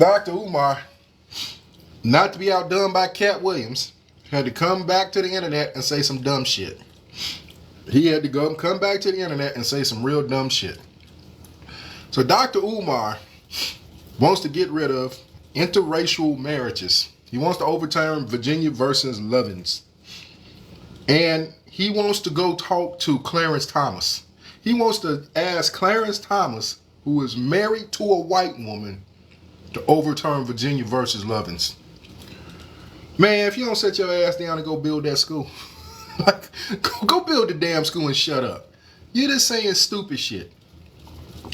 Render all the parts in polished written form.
Dr. Umar, not to be outdone by Cat Williams, had to come back to the internet and say some dumb shit. He had to come back to the internet and say some real dumb shit. So Dr. Umar wants to get rid of interracial marriages. He wants to overturn Virginia versus Lovins. And he wants to go talk to Clarence Thomas. He wants to ask Clarence Thomas, who is married to a white woman, to overturn Virginia versus Lovins. Man, if you don't set your ass down and go build that school, like, go build the damn school and shut up. You're just saying stupid shit.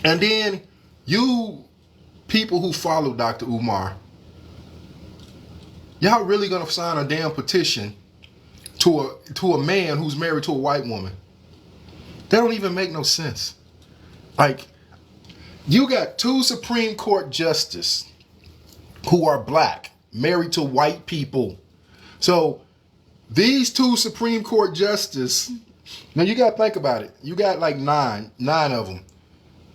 And then you people who follow Dr. Umar, y'all really gonna sign a damn petition to a man who's married to a white woman? That don't even make no sense. Like, you got two Supreme Court justices who are black, married to white people. So these two Supreme Court justices, now you got to think about it. You got like nine of them.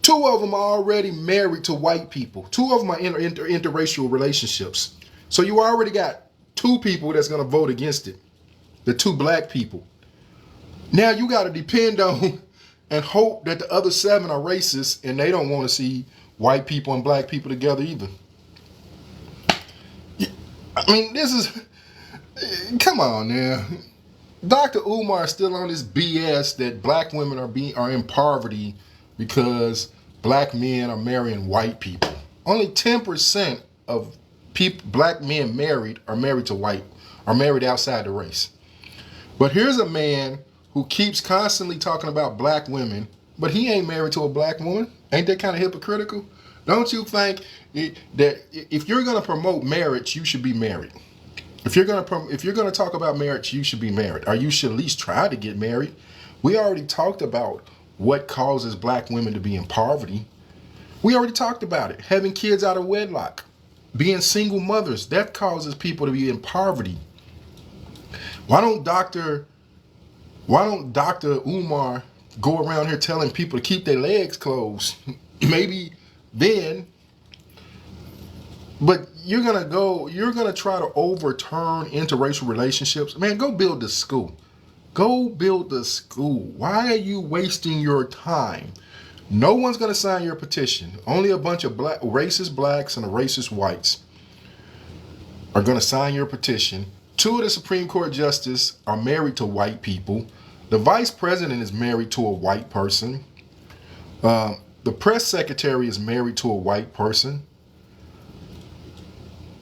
Two of them are already married to white people. Two of them are in interracial relationships. So you already got two people that's going to vote against it. The two black people. Now you got to depend on and hope that the other 7 are racist and they don't want to see white people and black people together either. I mean, this is... Come on now. Dr. Umar is still on this BS that black women are in poverty because black men are marrying white people. Only 10% of black men married are married to white, are married outside the race. But here's a man who keeps constantly talking about black women, but he ain't married to a black woman. Ain't that kind of hypocritical? Don't you think that if you're going to promote marriage, you should be married? If you're gonna talk about marriage, you should be married, or you should at least try to get married. We already talked about what causes black women to be in poverty. We already talked about it. Having kids out of wedlock, being single mothers, that causes people to be in poverty. Why don't Dr. Umar go around here telling people to keep their legs closed? Maybe then. But you're gonna try to overturn interracial relationships. Man, go build the school. Go build the school. Why are you wasting your time? No one's gonna sign your petition. Only a bunch of racist blacks and racist whites are gonna sign your petition. 2 of the Supreme Court justices are married to white people. The vice president is married to a white person. The press secretary is married to a white person.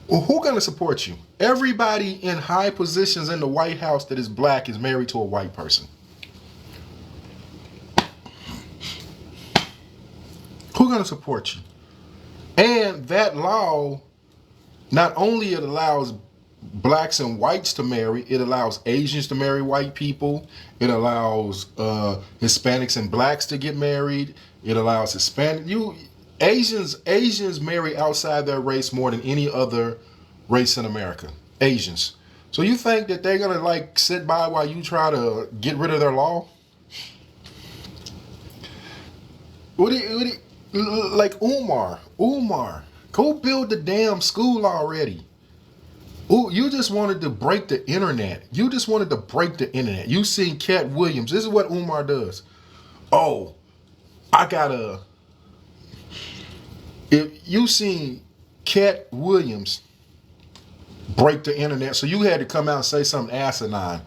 Well, who's going to support you? Everybody in high positions in the White House that is black is married to a white person. Who's going to support you? And that law, not only it allows blacks and whites to marry, it allows Asians to marry white people. It allows Hispanics and blacks to get married. It allows Asians marry outside their race more than any other race in America. Asians. So you think that they're gonna like sit by while you try to get rid of their law? Like Umar, go build the damn school already. Ooh, you just wanted to break the internet. You seen Cat Williams. This is what Umar does. Oh, if you seen Cat Williams break the internet, so you had to come out and say something asinine.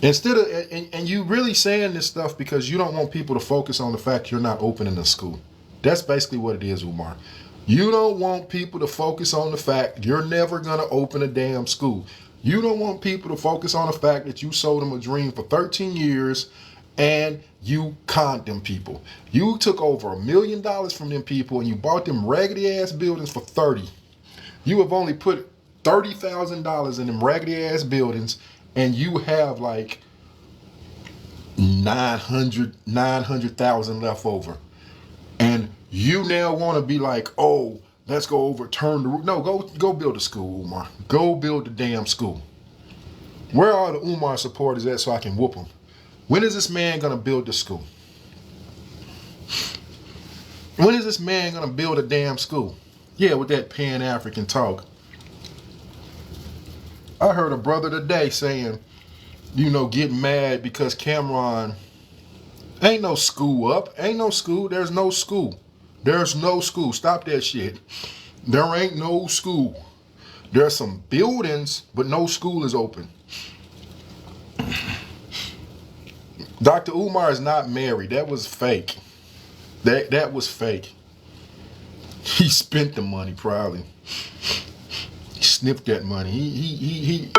And you really saying this stuff because you don't want people to focus on the fact you're not opening a school. That's basically what it is, Umar. You don't want people to focus on the fact you're never going to open a damn school. You don't want people to focus on the fact that you sold them a dream for 13 years and you conned them people. You took over $1 million from them people and you bought them raggedy ass buildings for 30. You have only put $30,000 in them raggedy ass buildings and you have like 900,000 left over. And you now want to be like, oh, let's go overturn the rule. No, go build a school, Umar. Go build the damn school. Where are the Umar supporters at so I can whoop them? When is this man going to build the school? When is this man going to build a damn school? Yeah, with that Pan-African talk. I heard a brother today saying, getting mad because Cameron ain't no school up. Ain't no school. There's no school. There's no school. Stop that shit. There ain't no school. There's some buildings, but no school is open. Dr. Uamr is not married. That was fake. That was fake. He spent the money probably. He sniffed that money. He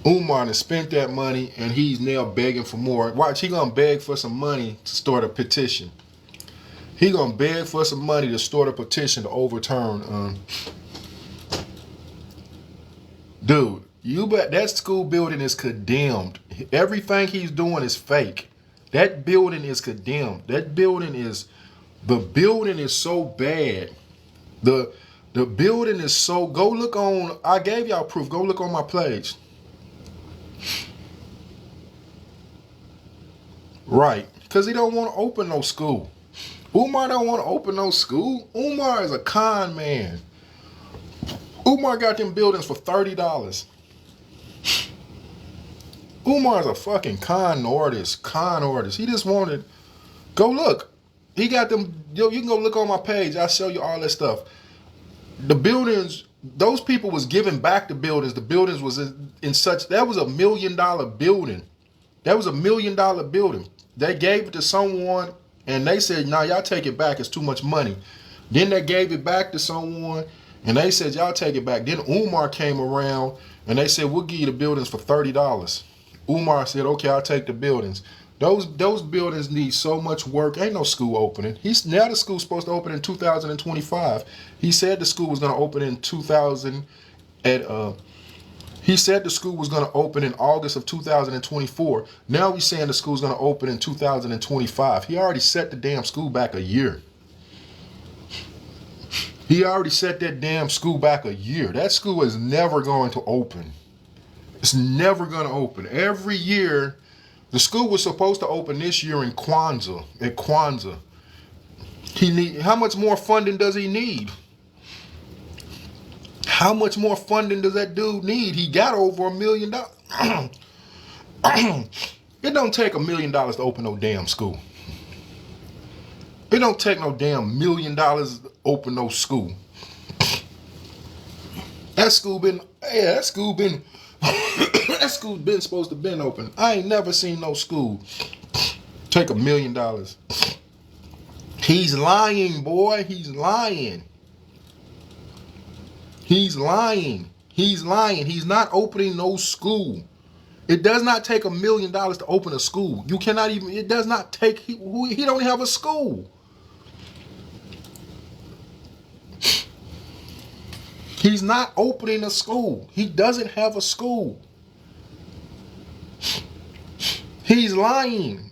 Uamr has spent that money and he's now begging for more. Watch, he gonna beg for some money to start a petition. He gonna beg for some money to start a petition to overturn. Dude, you bet that school building is condemned. Everything he's doing is fake. That building is condemned. The building is so bad. The building is so, go look on, I gave y'all proof, go look on my page. Right, because he don't want to open no school. Uamr don't want to open no school. Uamr is a con man. Uamr got them buildings for $30. Uamr is a fucking con artist. He just wanted, go look. He got them, you can go look on my page. I'll show you all that stuff. The buildings, those people was giving back the buildings. The buildings was in such, that was $1 million building. That was $1 million building. They gave it to someone and they said, nah, y'all take it back. It's too much money. Then they gave it back to someone and they said, y'all take it back. Then Uamr came around and they said, we'll give you the buildings for $30. Uamr said, okay, I'll take the buildings. Those buildings need so much work. Ain't no school opening. Now the school's supposed to open in 2025. He said the school was going to open in 2000 at he said the school was going to open in August of 2024. Now he's saying the school's going to open in 2025. He already set the damn school back a year. He already set that damn school back a year. That school is never going to open. It's never going to open. Every year, the school was supposed to open this year in Kwanzaa. At Kwanzaa. How much more funding does he need? How much more funding does that dude need? He got over $1 million. It don't take $1 million to open no damn school. It don't take no damn $1 million to open no school. That school been that school's been supposed to been open. I ain't never seen no school take $1 million. He's lying, boy. He's lying. He's lying. He's lying. He's not opening no school. It does not take $1 million to open a school. You cannot even, it does not take, he don't have a school. He's not opening a school. He doesn't have a school. He's lying.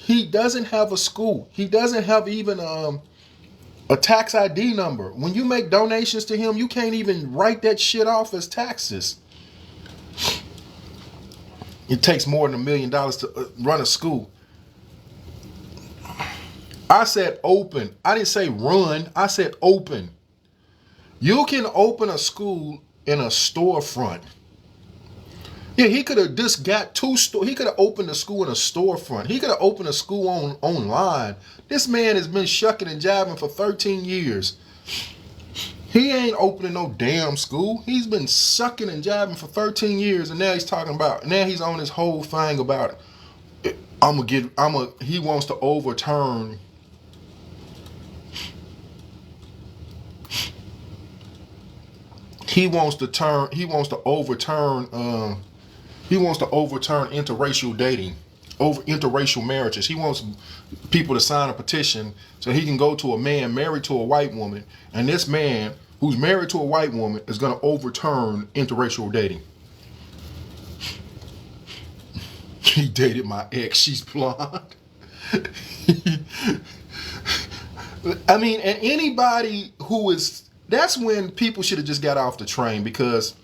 He doesn't have a school. He doesn't have even a tax ID number. When you make donations to him, you can't even write that shit off as taxes. It takes more than $1 million to run a school. I said open. I didn't say run. I said open. You can open a school in a storefront. Yeah, he could have just got he could have opened a school in a storefront. He could have opened a school online. This man has been shucking and jiving for 13 years. He ain't opening no damn school. He's been sucking and jiving for 13 years, and now he's talking about, now he's on this whole thing about he wants to overturn. He wants to overturn interracial dating, interracial marriages. He wants people to sign a petition so he can go to a man married to a white woman, and this man who's married to a white woman is going to overturn interracial dating. He dated my ex. She's blonde. I mean, and anybody who is, that's when people should have just got off the train, because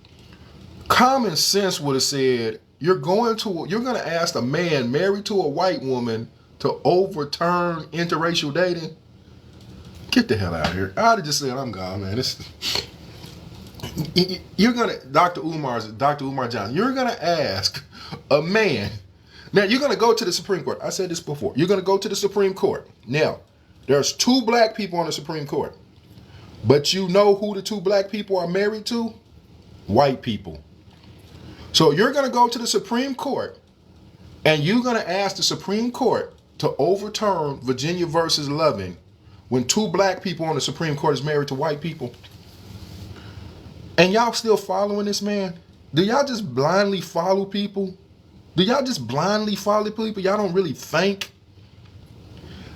common sense would have said, you're going to ask a man married to a white woman to overturn interracial dating? Get the hell out of here. I'd have just said, I'm gone, man. You're gonna, Dr. Umar Johnson, you're gonna ask a man. Now you're gonna go to the Supreme Court. I said this before. You're gonna go to the Supreme Court. Now, there's 2 black people on the Supreme Court. But you know who the 2 black people are married to? White people. So you're gonna go to the Supreme Court and you're gonna ask the Supreme Court to overturn Virginia versus Loving when 2 black people on the Supreme Court is married to white people. And y'all still following this man? Do y'all just blindly follow people? Do y'all just blindly follow people? Y'all don't really think?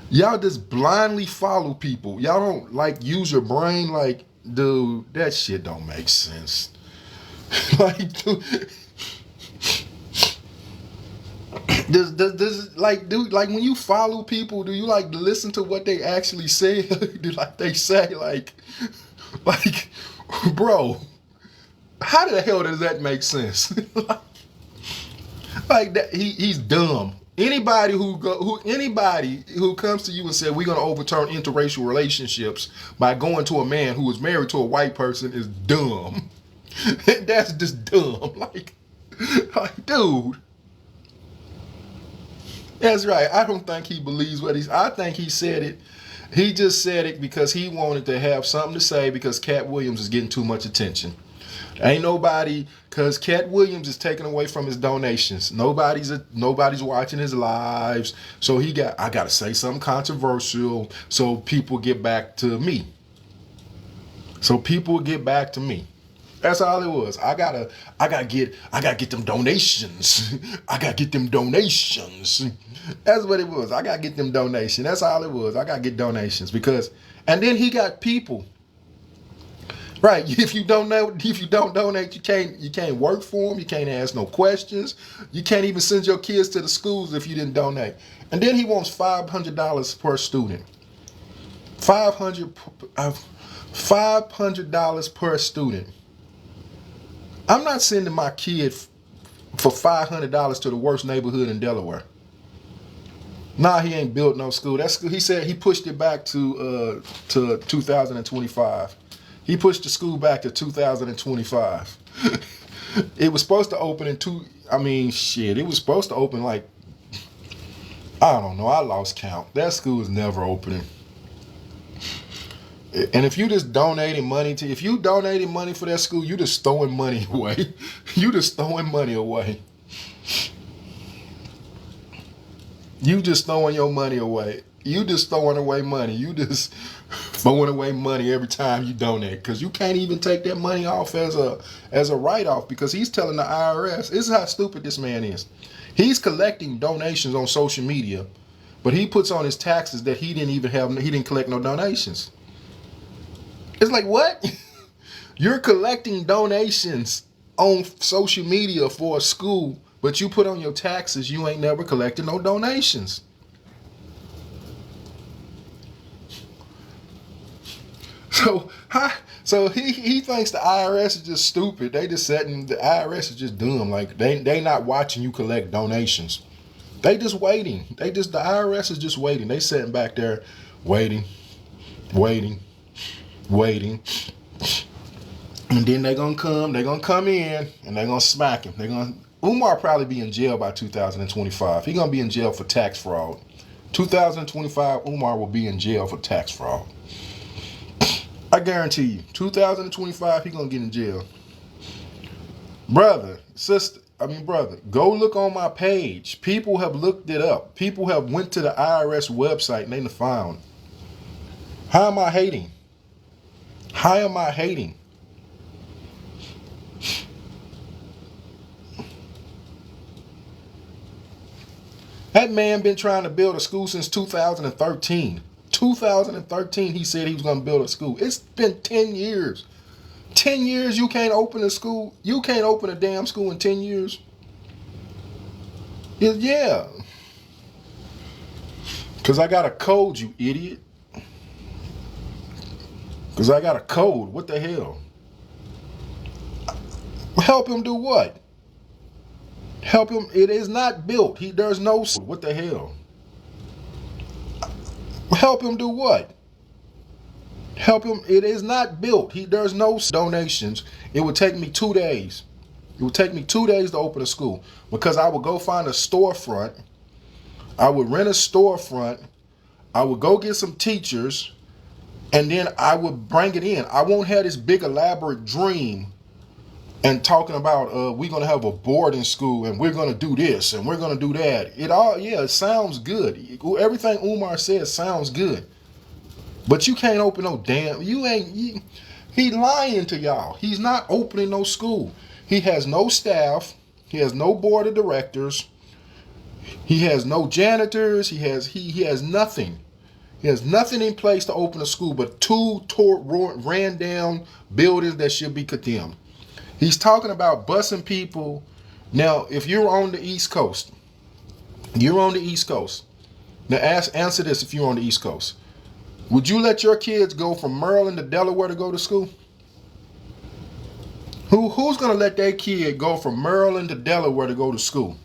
Y'all just blindly follow people. Y'all don't like use your brain. Like, dude, that shit don't make sense. Like, dude, like when you follow people, do you like listen to what they actually say? Do like they say like, bro, how the hell does that make sense? Like that, he's dumb. Anybody who comes to you and says we're gonna overturn interracial relationships by going to a man who is married to a white person is dumb. That's just dumb. Like, dude. That's right. I don't think he believes what I think he said it. He just said it because he wanted to have something to say because Cat Williams is getting too much attention. Ain't nobody, because Cat Williams is taking away from his donations. Nobody's watching his lives. So I got to say something controversial so people get back to me. That's all it was. I gotta get them donations. I gotta get them donations. That's what it was. I gotta get them donations. That's all it was. I gotta get donations and then he got people. Right. If you don't donate, you can't work for them. You can't ask no questions. You can't even send your kids to the schools if you didn't donate. And then he wants $500 per student. $500 per student. I'm not sending my kid for $500 to the worst neighborhood in Delaware. Nah, he ain't built no school. That school, he said he pushed it back to 2025. He pushed the school back to 2025. It was supposed to open it was supposed to open like, I don't know, I lost count. That school is never opening. And if you just donating money for that school, you just throwing money away. You just throwing money away. You just throwing your money away. You just throwing away money. You just throwing away money every time you donate because you can't even take that money off as a write-off because he's telling the IRS. This is how stupid this man is. He's collecting donations on social media, but he puts on his taxes that he didn't collect no donations. It's like, what? You're collecting donations on social media for a school, but you put on your taxes, you ain't never collected no donations. So he thinks the IRS is just stupid. They just setting the IRS is just dumb. Like they not watching you collect donations. They just waiting. The IRS is just waiting. They sitting back there waiting. And then they're gonna come in and they're gonna smack him. Umar probably be in jail by 2025. He's gonna be in jail for tax fraud. 2025, Umar will be in jail for tax fraud. I guarantee you, 2025, he's gonna get in jail. Brother, go look on my page. People have looked it up. People have went to the IRS website and they found. How am I hating? That man been trying to build a school since 2013. 2013, he said he was going to build a school. It's been 10 years. 10 years you can't open a school? You can't open a damn school in 10 years? Yeah. Because I got a code, you idiot. Because I got a code. What the hell? Help him do what? Help him. It is not built. There's no. What the hell? Help him do what? Help him. It is not built. There's no donations. It would take me 2 days. It would take me 2 days to open a school because I would go find a storefront. I would rent a storefront. I would go get some teachers, and then I would bring it in. I won't have this big elaborate dream and talking about we're gonna have a boarding school and we're gonna do this and we're gonna do that. It sounds good. Everything Uamr says sounds good. But you can't open no damn. He lying to y'all. He's not opening no school. He has no staff. He has no board of directors. He has no janitors. He has nothing. He has nothing in place to open a school but two ran down buildings that should be condemned. He's talking about busing people. Now, if you're on the East Coast, Now answer this: if you're on the East Coast, would you let your kids go from Maryland to Delaware to go to school? Who's gonna let their kid go from Maryland to Delaware to go to school?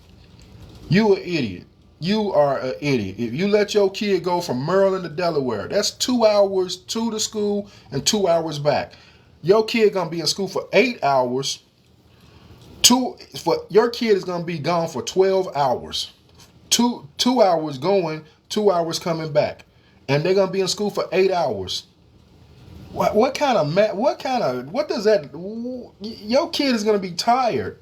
You an idiot. You are an idiot. If you let your kid go from Maryland to Delaware, that's 2 hours to the school and 2 hours back. Your kid gonna be in school for 8 hours. Your kid is gonna be gone for 12 hours. 2 hours going, 2 hours coming back, and they're gonna be in school for 8 hours. What kind of math? What does that? Your kid is gonna be tired.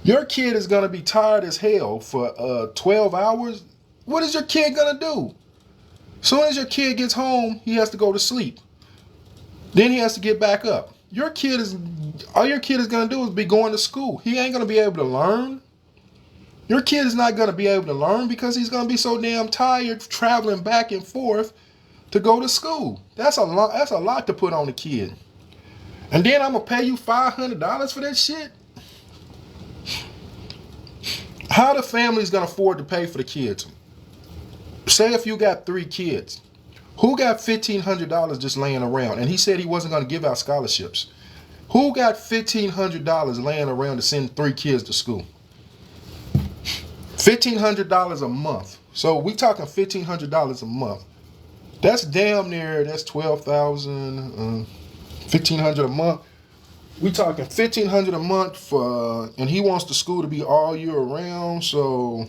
Your kid is gonna be tired as hell for 12 hours. What is your kid gonna do? Soon as your kid gets home, he has to go to sleep. Then he has to get back up. All your kid is gonna do is be going to school. He ain't gonna be able to learn. Your kid is not gonna be able to learn because he's gonna be so damn tired traveling back and forth to go to school. That's a lot to put on a kid. And then I'm gonna pay you $500 for that shit? How the family's gonna afford to pay for the kids? Say if you got 3 kids, who got $1,500 just laying around? And he said he wasn't gonna give out scholarships. Who got $1,500 laying around to send 3 kids to school? $1,500 a month. So we talking $1,500 a month. That's damn near, that's 12,000, 1,500 a month. We talking 1,500 a month for, and he wants the school to be all year around. So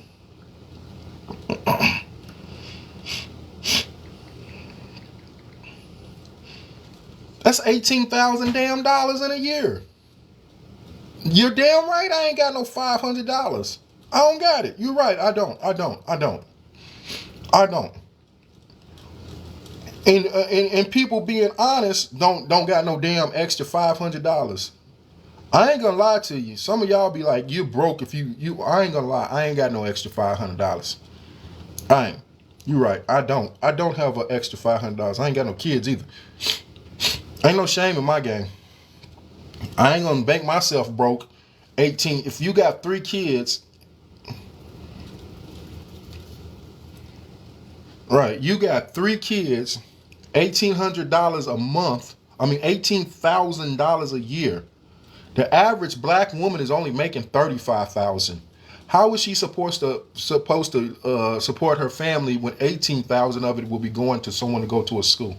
that's 18,000 damn dollars in a year. You're damn right. I ain't got no $500. I don't got it. You're right. I don't. And people being honest don't got no damn extra $500. I ain't gonna lie to you. Some of y'all be like, you broke if you. I ain't gonna lie. I ain't got no extra $500. I ain't. You right. I don't have an extra $500. I ain't got no kids either. Ain't no shame in my game. I ain't gonna make myself broke. 18. If you got 3 kids, right? You got 3 kids, $1,800 a month. I mean, $18,000 a year. The average black woman is only making $35,000. How is she supposed to support her family when $18,000 of it will be going to someone to go to a school?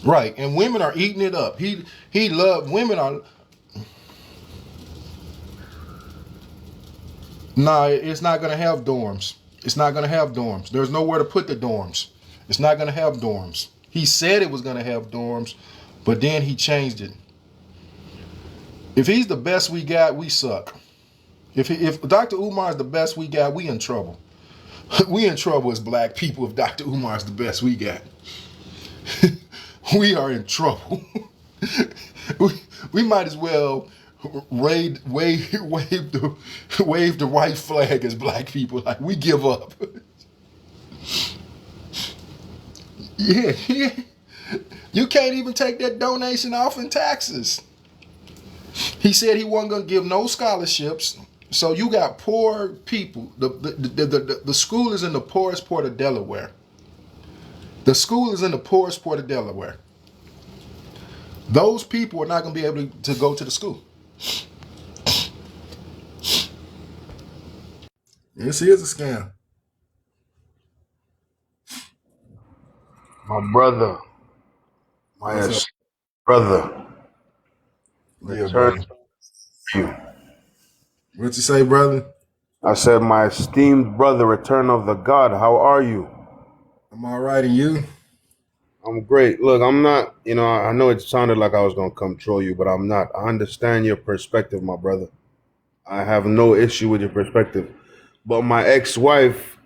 Right, and women are eating it up. He loved women are. Nah, it's not gonna have dorms. It's not gonna have dorms. There's nowhere to put the dorms. It's not gonna have dorms. He said it was gonna have dorms, but then he changed it. If he's the best we got, we suck. If Dr. Uamr is the best we got, we in trouble. We in trouble as black people if Dr. Uamr is the best we got. We are in trouble. we might as well wave the white flag as black people. Like, we give up. Yeah. You can't even take that donation off in taxes. He said he wasn't going to give no scholarships. So you got poor people. The school is in the poorest part of Delaware. The school is in the poorest part of Delaware. Those people are not going to be able to go to the school. This is a scam. My brother, my What's up? brother, Yeah, return brother. to you. What you say, brother? I said, my esteemed brother, return of the God, how are you? I'm all right, and you? I'm great. Look, I'm not, I know it sounded like I was going to come troll you, but I'm not. I understand your perspective, my brother. I have no issue with your perspective. But my ex-wife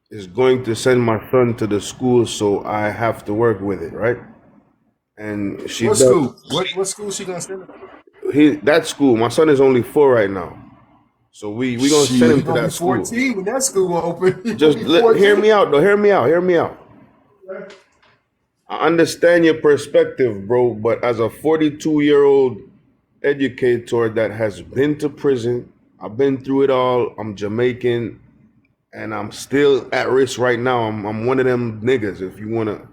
is going to send my son to the school, so I have to work with it, right? And she What does. school? What school she gonna send him? That school, my son is only 4 right now. So we gonna send Shit, he him to gonna be that school. 14 when that school open. He gonna Just be hear 14. me out, though. Hear me out. Hear me out. I understand your perspective, bro. But as a 42-year-old educator that has been to prison, I've been through it all. I'm Jamaican, and I'm still at risk right now. I'm one of them niggas. If you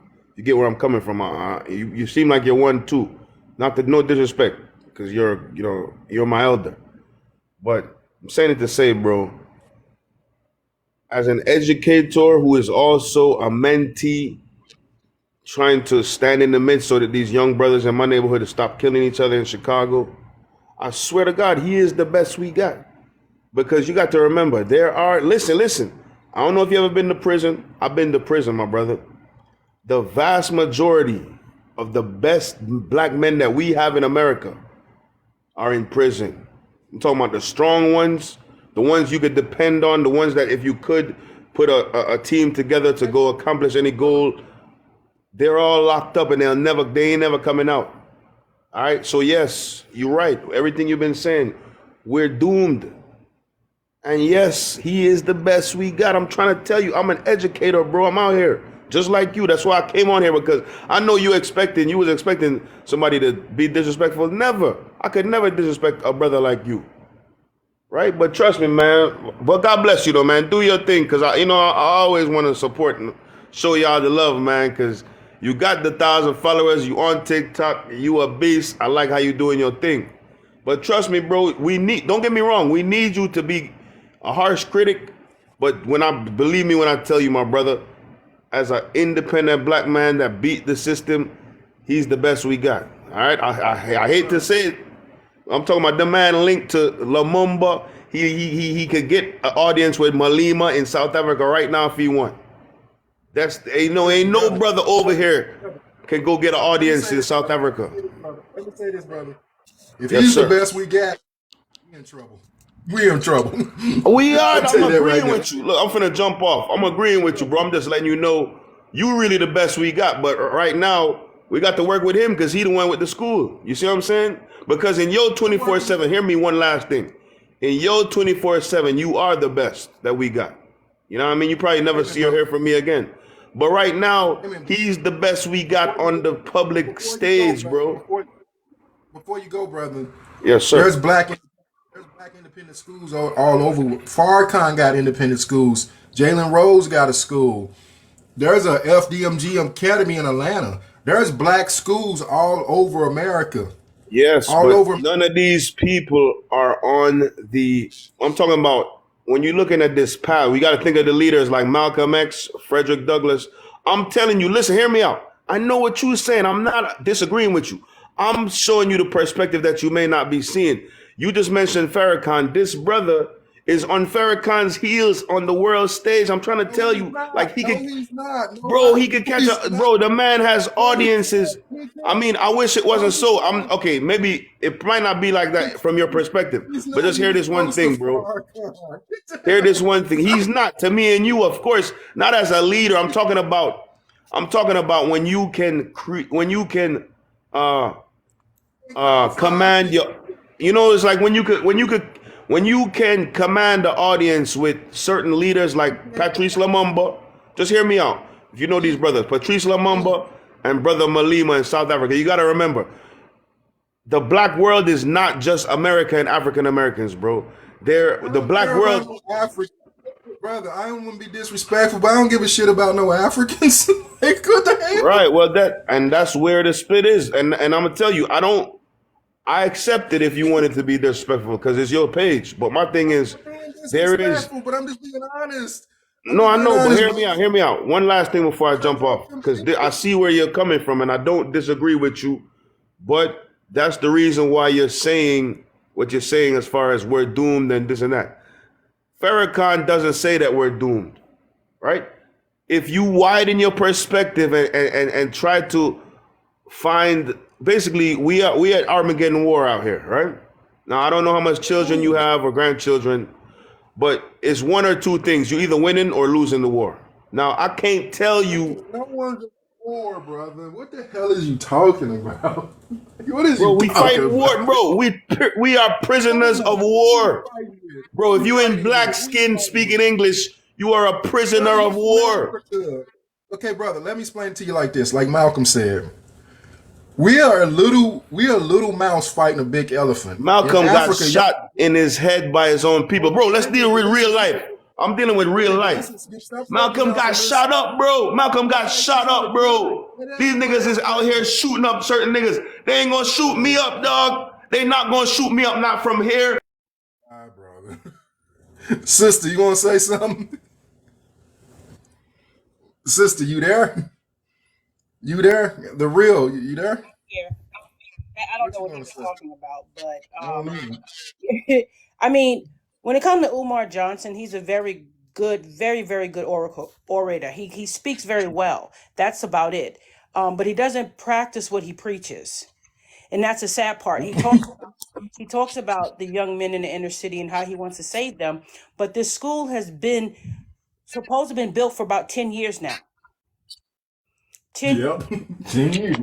get where I'm coming from. You seem like you're one too. Not that no disrespect, because you're my elder. But I'm saying it to say, bro, as an educator who is also a mentee trying to stand in the midst so that these young brothers in my neighborhood to stop killing each other in Chicago, I swear to God, he is the best we got. Because you got to remember, listen. I don't know if you ever been to prison. I've been to prison, my brother. The vast majority of the best black men that we have in America are in prison. I'm talking about the strong ones, the ones you could depend on, the ones that if you could put a team together to go accomplish any goal, they're all locked up and they ain't never coming out. All right. So yes, you're right. Everything you've been saying, we're doomed. And yes, he is the best we got. I'm trying to tell you, I'm an educator, bro. I'm out here just like you. That's why I came on here, because I know you was expecting somebody to be disrespectful. Never. I could never disrespect a brother like you. Right? But trust me, man. But God bless you, though, man. Do your thing, because I always want to support and show y'all the love, man, because you got the 1,000 followers. You on TikTok. You a beast. I like how you doing your thing. But trust me, bro, don't get me wrong, we need you to be a harsh critic. But believe me when I tell you, my brother, as an independent black man that beat the system, he's the best we got. All right? I hate to say it. I'm talking about the man linked to Lumumba. He could get an audience with Malema in South Africa right now if he want. Ain't no brother over here can go get an audience in South Africa. Let me say this, brother. If Yes, he's the sir. best we got, we in trouble. We in trouble. We are. I'll tell I'm you that right agreeing now. with you. Look, I'm finna jump off. I'm agreeing with you, bro. I'm just letting you know you really the best we got. But right now, we got to work with him because he the one with the school. You see what I'm saying? Because in your 24/7, hear me one last thing. In your 24/7, you are the best that we got. You know what I mean? You probably never see or hear from me again. But right now, he's the best we got on the public stage, bro. Before you go, brother, Yes, sir. there's black independent schools all over. Farrakhan got independent schools. Jalen Rose got a school. There's a FDMG Academy in Atlanta. There's black schools all over America. Yes, All but over. none of these people are on the. I'm talking about when you're looking at this path, we got to think of the leaders like Malcolm X, Frederick Douglass. I'm telling you, listen, hear me out. I know what you're saying. I'm not disagreeing with you. I'm showing you the perspective that you may not be seeing. You just mentioned Farrakhan. This brother is on Farrakhan's heels on the world stage. I'm trying to No, tell he's you, not. like he No, could. he's not. Bro, he could catch He's a not. bro. The man has No, he audiences. can't. He I can't. mean, I wish it No, wasn't he's so. I'm not. okay. Maybe it might not be like that from your perspective, He's but not just hear even this one close to thing, bro. Farrakhan. Hear this one thing. He's not to me and you, of course, not as a leader. I'm talking about. I'm talking about when you can uh command your. It's like when you can command the audience with certain leaders like Patrice Lumumba. Just hear me out. If you know these brothers, Patrice Lumumba and Brother Malema in South Africa, you got to remember the black world is not just America and African Americans, bro. The black Care about world. no Africa. brother, I don't want to be disrespectful, but I don't give a shit about no Africans. Like, what the hell? Right. Well, that's where the split is, and I'm gonna tell you, I don't. I accept it if you want it to be disrespectful because it's your page. But my thing is, I'm not being there is disrespectful, but I'm just being honest. I'm no. just I being know, but honest, hear bro. me out. Hear me out. One last thing before I Trying jump to talk off, to some because I people. see where you're coming from, and I don't disagree with you. But that's the reason why you're saying what you're saying as far as we're doomed and this and that. Farrakhan doesn't say that we're doomed, right? If you widen your perspective and try to find basically we at Armageddon war out here, right? Now I don't know how much children you have or grandchildren, but it's one or two things. You either winning or losing the war. Now I can't tell you, No one's a war, brother. What the hell is you talking about? What is bro, you we talking fighting war, about? bro. We are prisoners of Who you war. fighting with? Bro, Who if you you in fighting with? black Who you skin fighting with? speaking English, you are a prisoner Brother, you of from war. Africa. Okay, brother, let me explain it to you like this. Like Malcolm said, we are a little mouse fighting a big elephant. In Malcolm got Africa, y'all shot in his head by his own people. Bro, let's okay, deal but with let's real just life. I'm dealing with real okay, but life. let's just stop Malcolm focusing off got of shot this. up, bro. Malcolm got Right, shot just up, like mine. bro. These Whatever, niggas is out here whatever. shooting up certain niggas. They ain't gonna shoot me up, dog. They not gonna shoot me up, not from here. All right, brother. Sister, you want to say something? Sister, you there? You there? The real, you there? Here. I don't What know you what he want to was say? talking about, but I don't know. I mean, when it comes to Umar Johnson, he's a very good, very, very good orator. He speaks very well. That's about it. But he doesn't practice what he preaches, and that's the sad part. He talks about the young men in the inner city and how he wants to save them. But this school has been supposed to have been built for about 10 years now. 10 Yep. Genius.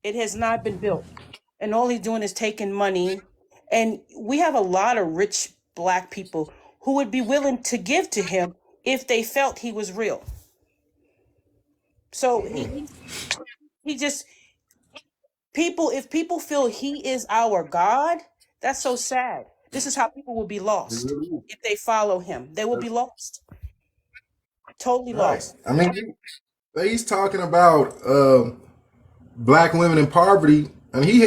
It has not been built. And all he's doing is taking money. And we have a lot of rich black people who would be willing to give to him if they felt he was real. So he just people if people feel he is our God, that's so sad. This is how people will be It lost really is. if they follow him. They will be lost. Totally Right. lost. I mean, he's talking about black women in poverty. I mean, he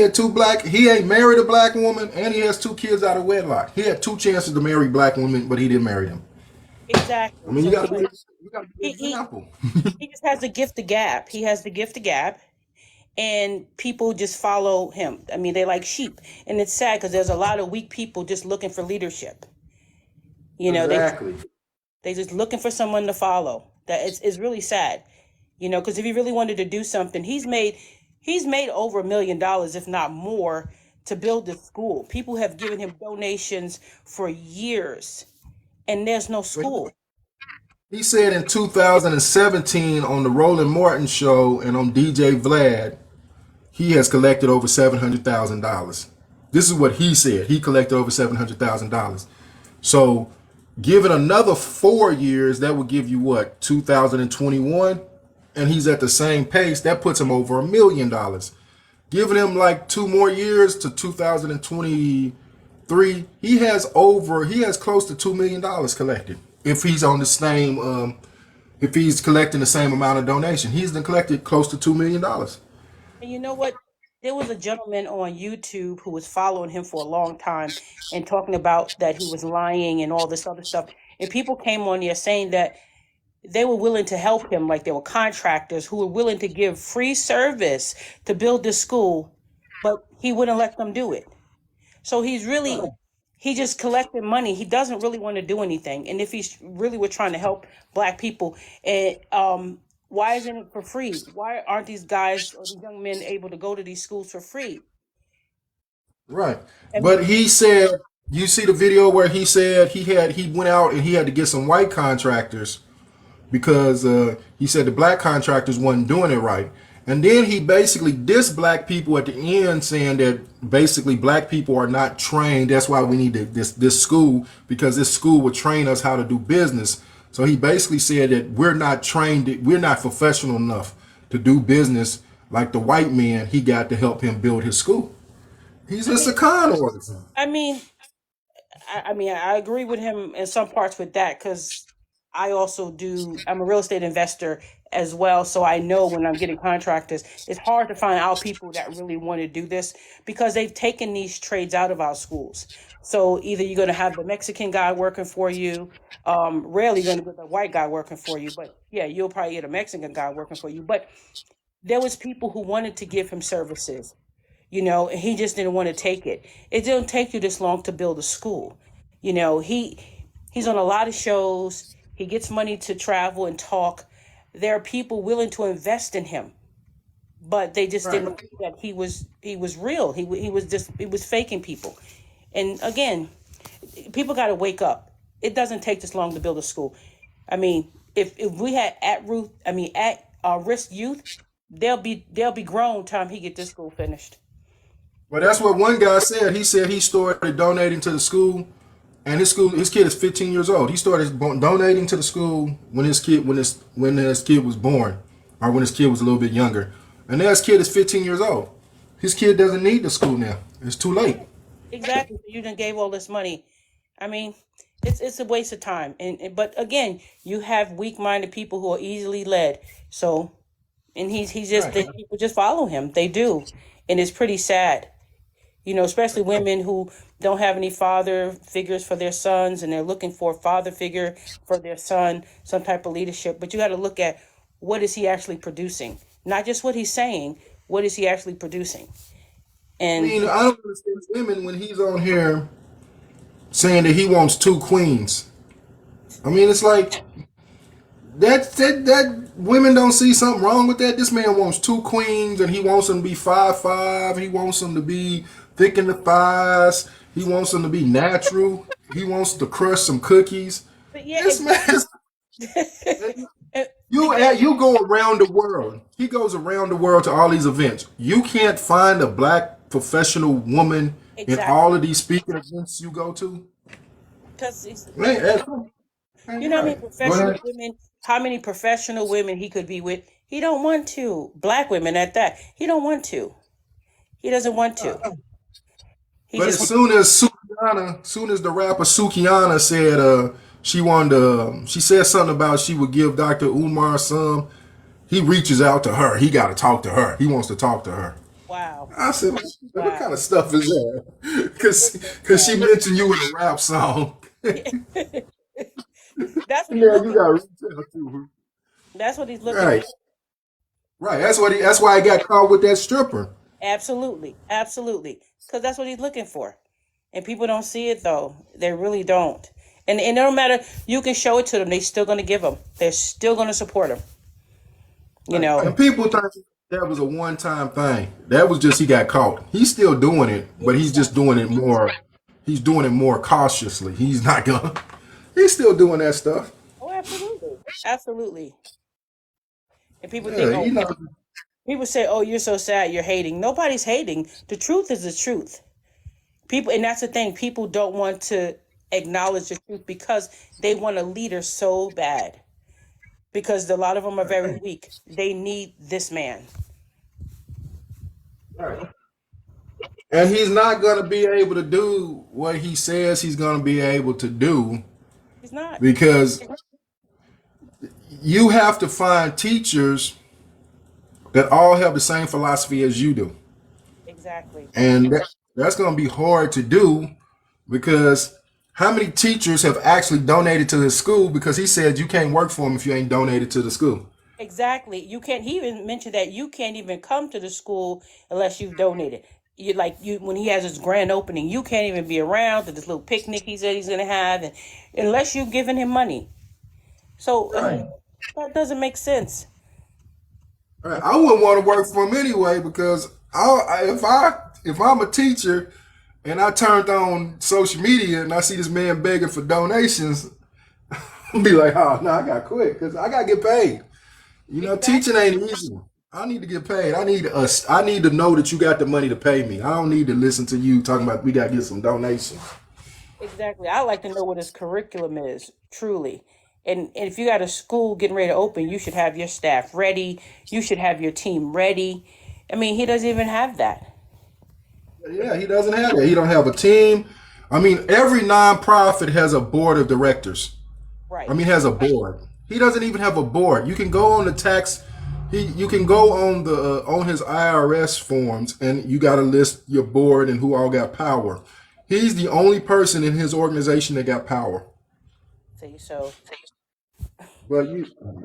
ain't married a black woman, and he has two kids out of wedlock. He had two chances to marry black women, but he didn't marry them. I Exactly. mean, So you got to be he an he example. he just has the gift of gab. He has the gift of gab, and people just follow him. I mean, they like sheep, and it's sad because there's a lot of weak people just looking for leadership. You know, Exactly. they just looking for someone to follow. That it's really sad. You know, because if he really wanted to do something, he's made over $1 million, if not more, to build this school. People have given him donations for years, and there's no But school. he said in 2017 on the Roland Martin show and on DJ Vlad, he has collected over $700,000. This is what he said. He collected over $700,000. So, given another 4 years, that would give you what, 2021, and he's at the same pace. That puts him over $1 million. Giving him like 2 more years to 2023, he has close to $2 million collected. If he's on the same, if he's collecting the same amount of donation, he's done collected close to $2 million. And you know what? There was a gentleman on YouTube who was following him for a long time and talking about that he was lying and all this other stuff. And people came on there saying that they were willing to help him, like there were contractors who were willing to give free service to build this school, but he wouldn't let them do it. So he just collected money. He doesn't really want to do anything. And if he's really were trying to help black people, and why isn't it for free? Why aren't these guys or these young men able to go to these schools for free? Right. I But mean, he said, you see the video where he said he went out and he had to get some white contractors because he said the black contractors wasn't doing it right. And then he basically dissed black people at the end, saying that basically black people are not trained. That's why we need this school, because this school will train us how to do business. So he basically said that we're not trained, we're not professional enough to do business like the white man he got to help him build his school. He's I just a mean, con artist. I mean, I agree with him in some parts with that because I also do, I'm a real estate investor as well. So I know when I'm getting contractors, it's hard to find out people that really want to do this because they've taken these trades out of our schools. So either you're going to have the Mexican guy working for you, rarely going to get the white guy working for you, but yeah, you'll probably get a Mexican guy working for you. But there was people who wanted to give him services, and he just didn't want to take it. It didn't take you this long to build a school. He's on a lot of shows. He gets money to travel and talk. There are people willing to invest in him, but they just Right. didn't think that he was real. He was faking people. And again, people got to wake up. It doesn't take this long to build a school. I mean, if we had at risk youth, they'll be grown time he get this school finished. Well, that's what one guy said. He said he started donating to the school, and his kid is 15 years old. He started donating to the school when his kid was born, or when his kid was a little bit younger. And now his kid is 15 years old. His kid doesn't need the school now. It's too late. Exactly. You done gave all this money. I mean, it's a waste of time. But again, you have weak-minded people who are easily led. So, and he's just Right. people just follow him. They do, and it's pretty sad. Especially women who don't have any father figures for their sons, and they're looking for a father figure for their son, some type of leadership. But you got to look at what is he actually producing, not just what he's saying. What is he actually producing? I And mean, I don't understand women when he's on here saying that he wants two queens. I mean, it's like that women don't see something wrong with that. This man wants two queens, and he wants them to be 5'5". He wants them to be thick in the thighs. He wants them to be natural. He wants to crush some cookies. but yeah, This man, you go around the world. He goes around the world to all these events. You can't find a black professional woman in all exactly of these speaking events you go to. because Man, you know how many right. Go professional ahead. women, how many professional women he could be with. He don't want to. Black women at that. He don't want to. He doesn't want to. He But just as wants. soon as the rapper Sukiana said she said something about she would give Dr. Umar some, he reaches out to her. He got to talk to her. He wants to talk to her. Wow. I said, what kind Wow. of stuff is that? Because she Wow. mentioned you in a rap song. That's what he's Yeah, you looking got to for. reach out to her. That's what he's looking Right, for. right. That's why I got caught with that stripper. Absolutely. Absolutely. Because that's what he's looking for. And people don't see it though. They really don't. And no matter, you can show it to them, they're still going to give them. They're still going to support him. You Right. know. And people think that was a one-time thing. That was just he got caught. He's still doing it, but he's just Exactly. doing it more. He's doing it more cautiously. He's not gonna. He's still doing that stuff. Oh, absolutely. Absolutely. And people think, Yeah, oh, you know. people say, oh, you're so sad, you're hating. Nobody's hating. The truth is the truth. People, and that's the thing, people don't want to acknowledge the truth because they want a leader so bad. Because a lot of them are very weak. They need this man. Right. And he's not gonna be able to do what he says he's gonna be able to do He's not. because you have to find teachers that all have the same philosophy as you do, Exactly. and that's gonna be hard to do because how many teachers have actually donated to his school because he said you can't work for him if you ain't donated to the school. Exactly. You can't. He even mentioned that you can't even come to the school unless you've donated. You when he has his grand opening, you can't even be around to this little picnic he said he's gonna have, and unless you've given him money. So I Right. mean, that doesn't make sense. Right. I wouldn't want to work for him anyway because if I'm a teacher and I turned on social media and I see this man begging for donations, I'll be like, oh no, I got to quit because I got to get paid. Teaching Exactly. ain't easy. I need to get paid. I need to know that you got the money to pay me. I don't need to listen to you talking about we got to get some donations. Exactly. I like to know what his curriculum is, truly. And if you got a school getting ready to open, you should have your staff ready. You should have your team ready. I mean, he doesn't even have that. Yeah, he doesn't have that. He don't have a team. I mean, every nonprofit has a board of directors. I Right. mean, has a board. He doesn't even have a board. You can go on the tax. You can go on the on his IRS forms, and you got to list your board and who all got power. He's the only person in his organization that got power. See, so But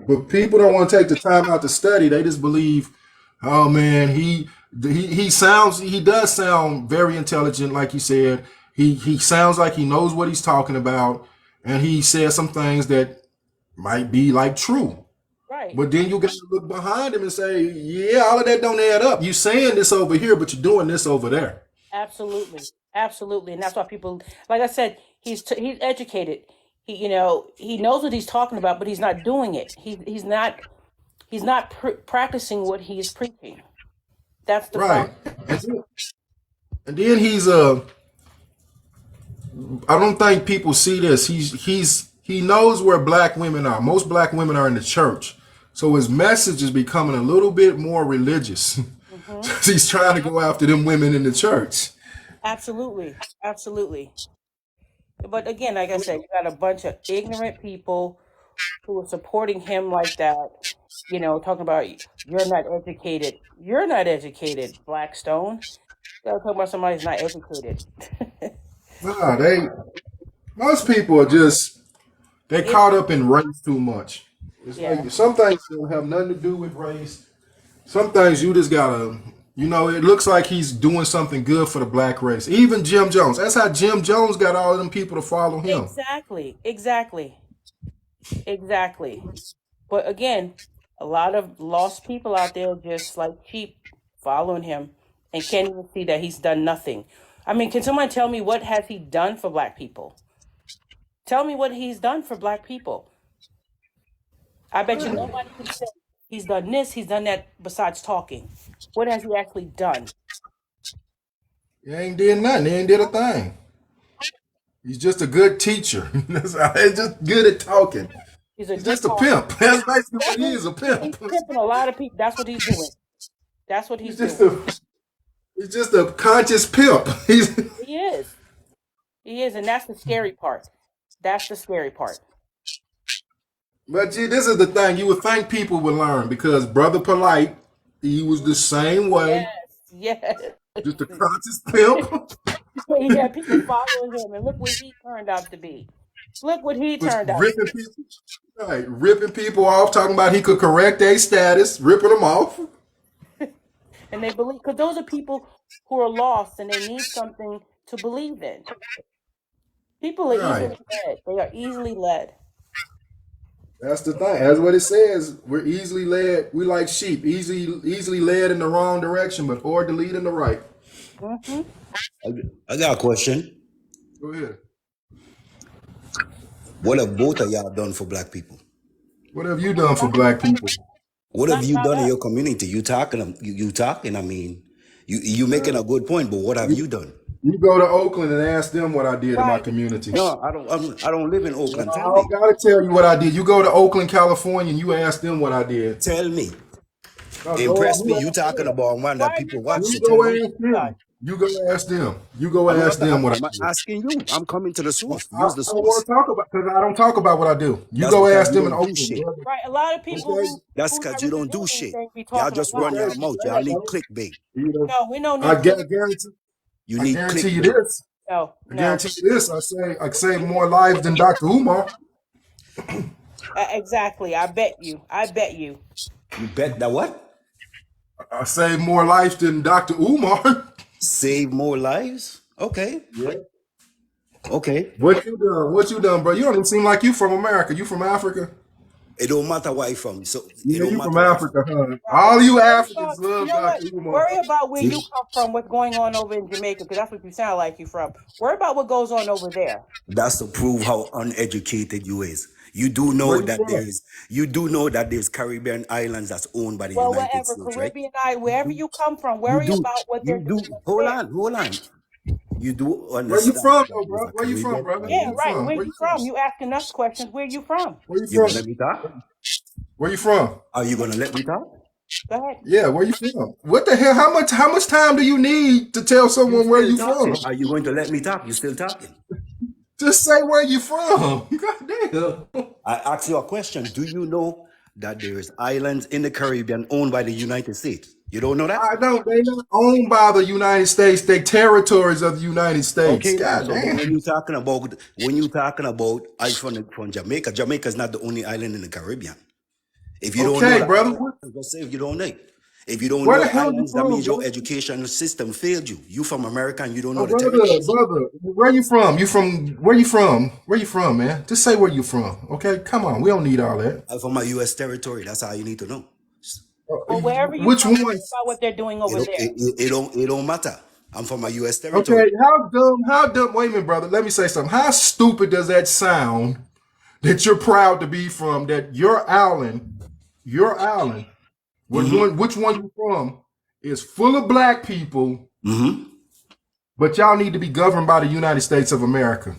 but people don't want to take the time out to study. They just believe, oh man, he does sound very intelligent, like you said. He sounds like he knows what he's talking about, and he says some things that might be like true. right. But then you got to look behind him and say, yeah, all of that don't add up. You saying this over here, but you're doing this over there. Absolutely, absolutely, and that's why people, like I said, he's educated. He knows what he's talking about, but he's not doing it. He's not practicing what he is preaching. That's the Right. problem. And then I don't think people see this. He knows where black women are. Most black women are in the church. So his message is becoming a little bit more religious. Hmm. He's trying to go after them women in the church. Absolutely, absolutely. But again, like I said, you got a bunch of ignorant people who are supporting him like that. Talking about you're not educated. You're not educated, Blackstone. You gotta talk about somebody's not educated. Nah, most people are just they It, caught up in race too much. It's yeah, like some things don't have nothing to do with race. Some things you just gotta, it looks like he's doing something good for the black race. Even Jim Jones. That's how Jim Jones got all of them people to follow him. exactly, exactly, exactly. But again, a lot of lost people out there just like sheep following him and can't even see that he's done nothing. I mean, can someone tell me what has he done for black people? Tell me what he's done for black people. I bet you nobody can say he's done this, he's done that besides talking. What has he actually done? He ain't did nothing. He ain't did a thing. He's just a good teacher. He's just good at talking. He's a He's good just a talker. pimp. That's basically what he Mhm. is, a pimp. He's pimping a lot of people. That's what he's doing. That's what he's He's just doing. a he's just a conscious pimp. He's He is. He is, and that's the scary part. That's the scary part. But gee, this is the thing. You would think people would learn because Brother Polite, he was the same way. Yes, yes. Just a conscious pimp. He had people following him, and look what he turned out to be. Look what he Was turned out to ripping people, right? Ripping people off, talking about he could correct their status, ripping them off. be. And they believe, because those are people who are lost and they need something to believe in. People are Right. easily led. They are easily led. That's the thing. That's what it says. We're easily led. We like sheep, easily led in the wrong direction, but hard to lead in the right. Hmm. I got a question. Go ahead. What have both of y'all done for black people? What have you done for black people? What have Not, you not done in us. your community? You talking. I mean, you making a good point, but what have You, you done? you go to Oakland and ask them what I did in my Right. community. No, I don't live in Oakland. I Tell don't me. gotta tell you what I did. You go to Oakland, California, and you ask them what I did. Tell me. No, Impress me. you You ask talking them. about one Why that are you people watch. You So questioning tell go what me. ask he's done? them. You go ask them. You go I'm ask not. them what I I'm did. asking you. I'm coming to the source. Use the I don't want source. to talk about because I don't talk about what I do. You That's go because ask you them in don't do Oakland, shit. brother. Right. A lot of people Okay, That's who because never you don't do do shit. anything be Y'all talking a just lot. run okay. your mouth. There Y'all you need go. clickbait. You know, No, we don't need click. You I need guarantee you clickbait. this. No, I no. guarantee you this. I save more lives than Dr. Umar. Exactly. I bet you. I bet you. You bet that what? I save more lives than Dr. Umar. Save more lives? Okay. Yeah. Okay. What you done? What you done, bro? You don't even seem like you from America. You from Africa? It don't matter where you from. So it Yeah, don't you from matter where you from. Africa, huh? Right. All you Worry about, Africans you love know what? Dr. Umar. Worry about where you See? come from, what's going on over in Jamaica, because that's what you sound like you from. Worry about what goes on over there. That's to prove how uneducated you is. You do Where know you that from? there's Caribbean islands that's owned by the Well, United wherever, States, right? Caribbean island, wherever you come from, You worry do about what they're you doing do over there. hold on. You do Where you understand from, that though, there's bro? a Where you from, Caribbean brother? Where Yeah, you island. right. from? Where Where you you from? from? You asking us questions. Where you from? Where you You from? gonna let me talk? Where you from? Are you gonna let me talk? Go ahead. Yeah, where you from? What the hell? How much time do you need to tell You someone where still you from? talking. Are you going to let me talk? You still talking? Just say where you from. God damn. I ask you a question. Do you know that there is islands in the Caribbean owned by the United States? You don't know that? I don't. They not owned by the United States. They territories of the United States. Okay, then. God So, but damn. when you talking about I from Jamaica, Jamaica is not the only island in the Caribbean. If you don't know Okay, the brother. island, just say if you don't know. If you don't Where know the the hell you islands, that from, means your brother? education system failed you. You from America and you don't know Oh, the brother, territories. brother. Where you from? You from? Where you from? Where you from, man? Just say where you from. Okay, come on. We don't need all that. I'm from a U.S. territory. That's all you need to know. Well, wherever you Which from, one? what about what they're doing It over don't, there? it don't matter. I'm from a U.S. territory. Okay, how dumb? How dumb? Wait a minute, brother. Let me say something. How stupid does that sound? That you're proud to be from? That your island, which one you from, is full of black people, Mm-hmm. but y'all need to be governed by the United States of America.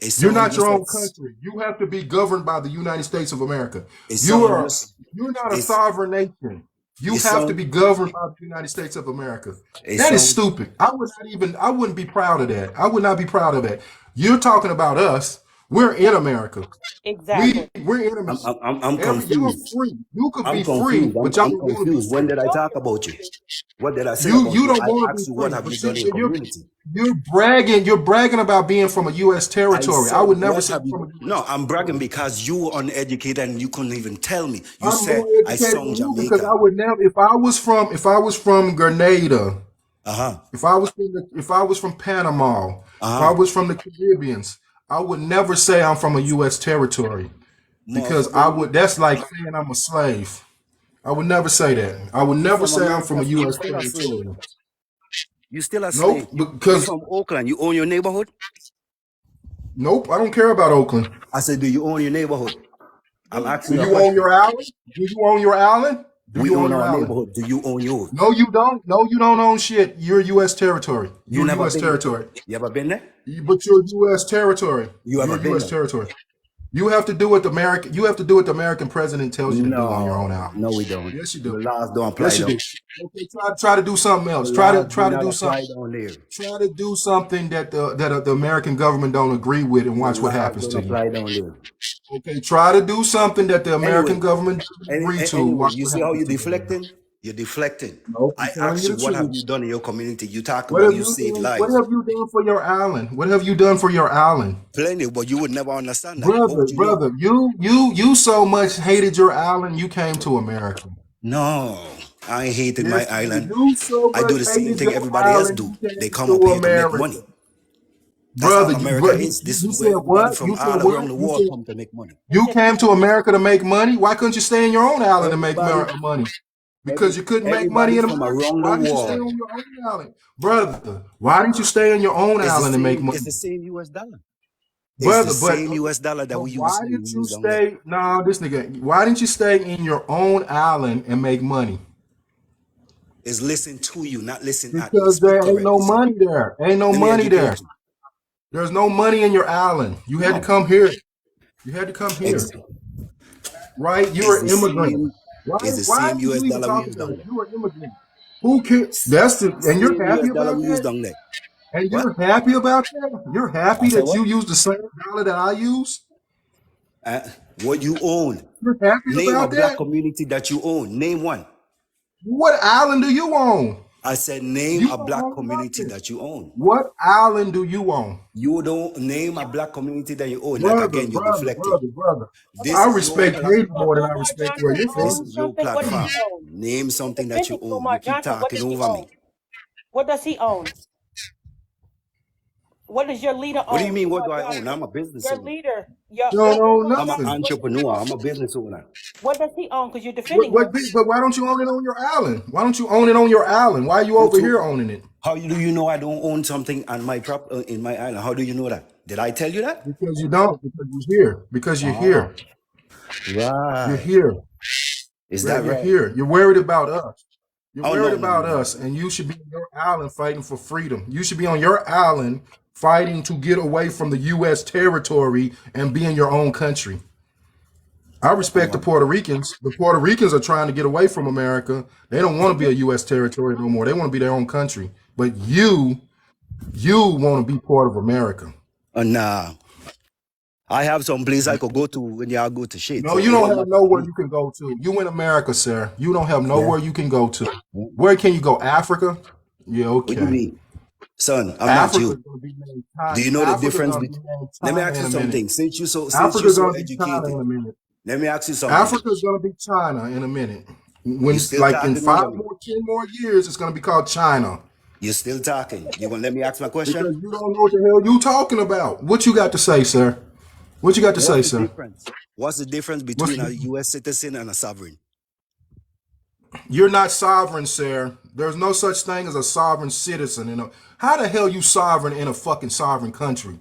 It You're sounds not your just own as country. You have to be governed by the United States of America. it You sounds are just you're not a it's sovereign nation. You it have to sounds be governed by the United States of America. it That is sounds stupid. I wouldn't be proud of that. I would not be proud of that. You're talking about us. We're in America. Exactly. We're in America. I'm Y'all confused. free. You could I'm be free, confused. but y'all I'm don't want to be confused. When free. did I No, talk you're about you? not. What did I say You about you? don't I want to be asked you what free, have but you done in your community? you're bragging. You're bragging about being from a U.S. I territory. I said, would never what say have you? from a U.S. No, I'm bragging territory. because you were uneducated and you couldn't even tell me. You I'm more said I educated sung than you because I Jamaican. would never. If I was from Grenada, Uh-huh. if I was from Panama, if I Uh-huh. was from the Caribbeans, I would never say I'm from a U.S. territory because Motherfucker, I would. That's like saying I'm a slave. I would never say that. I would you never from say I'm from America, a you U.S. still a slave. territory. You still a slave. Nope, You because from Oakland. You own your neighborhood? nope, I don't care about Oakland. I said, do you own your neighborhood? I'm Do asking you a you own question. your island? Do you own your island? Do We you own own your our island? neighborhood. Do you own yours? No, you don't. No, you don't own shit. You're U.S. territory. You You're never U.S. been there? territory. You ever been there? But you're U.S. territory. You ever You're been U.S. there? territory. You have to do what the American. You have to do what the American president tells you to do on your own No, island. no, we don't. Yes, you do. The laws don't apply Yes, you though. do. Okay, try to do something The else. Try to laws do try to not do apply something. down there. Try to do something that the American government don't agree with, and The watch what laws happens don't to you. apply down there. Okay, try to do something that the American Anyway, government doesn't agree to. anyway, Watch you what see how happens you're to you. deflecting? You're deflecting. Nope, I'm I telling asked you you, the what have truth. you done in your community? You talk What about have you you save done? What lives. have you done for your island? What have you done for your island? Plenty, but you would never understand that. How Brother, would you know? brother, you so much hated your island, you came to America. No, I ain't hating my Yes, you did. island. You so I much do the same hated thing your everybody else island, do. you They came come to up here to make America. money. That's how Brother, America is. This you is where said everybody what? from You said all what? around the You world said come to make money. They you just came to America to make money? Why couldn't you stay in your own island and make Everybody, money? Because every you couldn't make money everybody in from America. around the Why didn't you stay world. on your own island? Brother, why didn't you stay on your own island and make It's money? the same US dollar. It's the Brother, but same US dollar that but we why use we did you use down there. stay? No, this nigga. Why didn't you stay in your own island and make money? Is listen to you, not listen at me. Because Speak there ain't no correctly, sir. money there. Ain't no Let me money there. educate you. There's no money in your island. You had to No. come here. You had to come here, Ex- right? It's You're the an immigrant. same Why? it's the Why same did US you even dollar we talk use about down it? there. You're an immigrant. Who can? That's the. And you're Same happy US dollar about we use that. down there. And What? you're happy about that. You're I happy say that what? you use the same dollar that I use. Uh, what you own. You're happy Name a about black that. community that you own. Name one. What island do you own? I said name You a don't black own community nothing. that you own. What island do you own? You don't name a black community that you own. Like Brother, again, you're brother, deflecting. brother, brother. okay. This I is your respect Haiti So more than platform. I Umar respect where Johnson you're This from. owns is your something. What does he platform. own? Name something that you Defending own. You Umar keep Johnson. What talking does he over own? me. What does he own? What does your leader What do you own? mean? What do Umar I own? Johnson. I'm a business Your owner. leader. You Your don't own Umar I'm an Johnson. nothing. What does he entrepreneur. own? I'm a business owner. What does he own? Because you're What, defending him. what, but why don't you own it on your island? Why don't you own it on your island? Why are you over here owning it? How do you know I don't own something on my in my island? How do you know that? Did I tell you that? Because you don't. Because you're here. Because you're Ah, here. You're right. here. Is Right, that you're right? here. You're worried about us. You're Oh worried no, no, about no, us, no. and you should be on your island fighting for freedom. You should be on your island fighting to get away from the U.S. territory and be in your own country. I respect the No. Puerto Ricans. The Puerto Ricans are trying to get away from America. They don't want to be a U.S. territory no more. They want to be their own country. But you want to be part of America. And I have some place I could go to when y'all go to shit. No, So you it don't don't have matter to nowhere me. you can go to. You in America, sir. You don't have Yeah. nowhere you can go to. Where can you go? Africa? Yeah, What do you okay. mean? Son, I'm not Africa's you. gonna be named Do China. you know the Africa's difference gonna be between named let me China ask in you a minute. something. Since you Africa's so gonna be China educated, in a minute. let me ask you something. Africa's gonna be China in a minute. You When still like in talking over 5 me? more, 10 more years, it's gonna be called China. You still talking? You gonna let me ask my question? Because you don't know what the hell you talking about. What you got to say, sir? What you got to say, What's the sir? difference? What's the difference What's between a U.S. citizen and a sovereign? You're not sovereign, sir. There's no such thing as a sovereign citizen. How the hell you sovereign in a fucking sovereign country?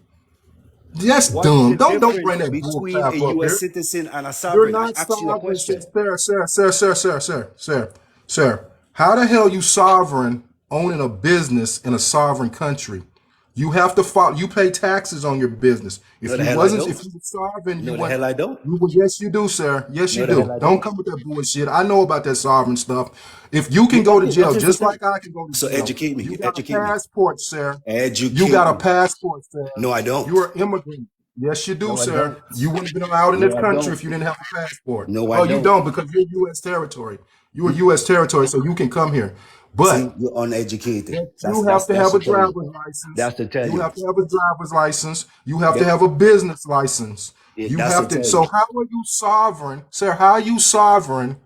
That's What's dumb. the Don't difference bring that bull between a crap up U.S. here. citizen and a You're sovereign? I not asked you a sovereign, sir, question. sir. How the hell you sovereign owning a business in a sovereign country? You have to follow. You pay taxes on your business. No, the hell I don't. If you were sovereign, you No, the wouldn't. hell I don't. Yes, you do, sir. Yes, you No, the hell do. I Don't don't. come with that bullshit. I know about that sovereign stuff. If you can go to Okay, jail, what is the just thing? like I can go to So jail, educate me. you got a Educate me. passport, sir. You Educate got a me. passport, sir. No, I don't. You're an immigrant. Yes, you do, No, I sir. don't. You wouldn't have been allowed in this No, I country don't. if you didn't have a passport. No, I Oh, you don't. don't because you're U.S. territory. You're U.S. territory, so you can come here. See, But you're uneducated. you have to That's have to a tell you. driver's license. That's to tell You you. have to have a driver's license. You have to Yep. have a business license. You That's to have to. tell So you. how are you sovereign, sir? How are you sovereign,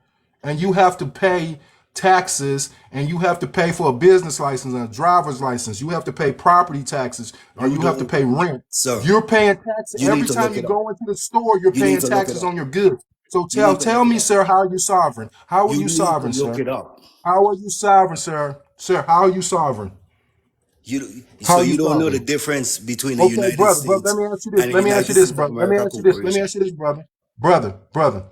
and you have to pay taxes, and you have to pay for a business license and a driver's license. You have to pay property taxes, or You you have to don't, pay rent. sir. You're paying taxes You need every to time look you it up. go into the store. You're You need paying to look it taxes up. on your goods. So You need to tell look it me, up. sir, how are you sovereign? How are You you need to sovereign, look sir? it up. How are you sovereign, sir? Sir, how are you sovereign? So How are you you don't know the sovereign? difference between the Okay, United brother, let States me ask you this. and the Let me ask United you this, States of brother. Let me America ask you this. Let me Corporation. ask you this, brother. Brother.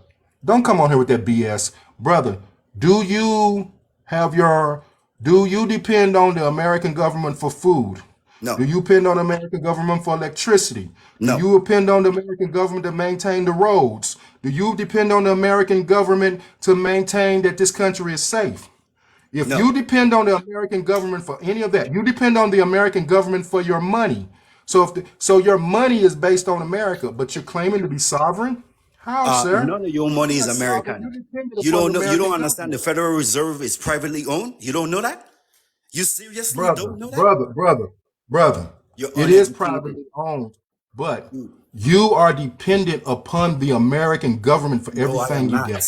Don't come on here with that BS. Brother, do you have your do you depend on the American government for food? Do No, you depend on the American government for electricity? Do no, you depend on the American government to maintain the roads? Do you depend on the American government to maintain that this country is safe? If no. you depend on the American government for any of that, you depend on the American government for your money. So your money is based on America, but you're claiming to be sovereign? How, sir? None of your money You're is not sovereign. You're American. dependent You upon don't the know. You don't American understand. The government. Federal Reserve is privately owned. You don't know that. You seriously Brother, don't know that. brother, brother, brother. You're It is uneducated. privately owned, but You- you are dependent upon the American government for No, I am everything you not. get.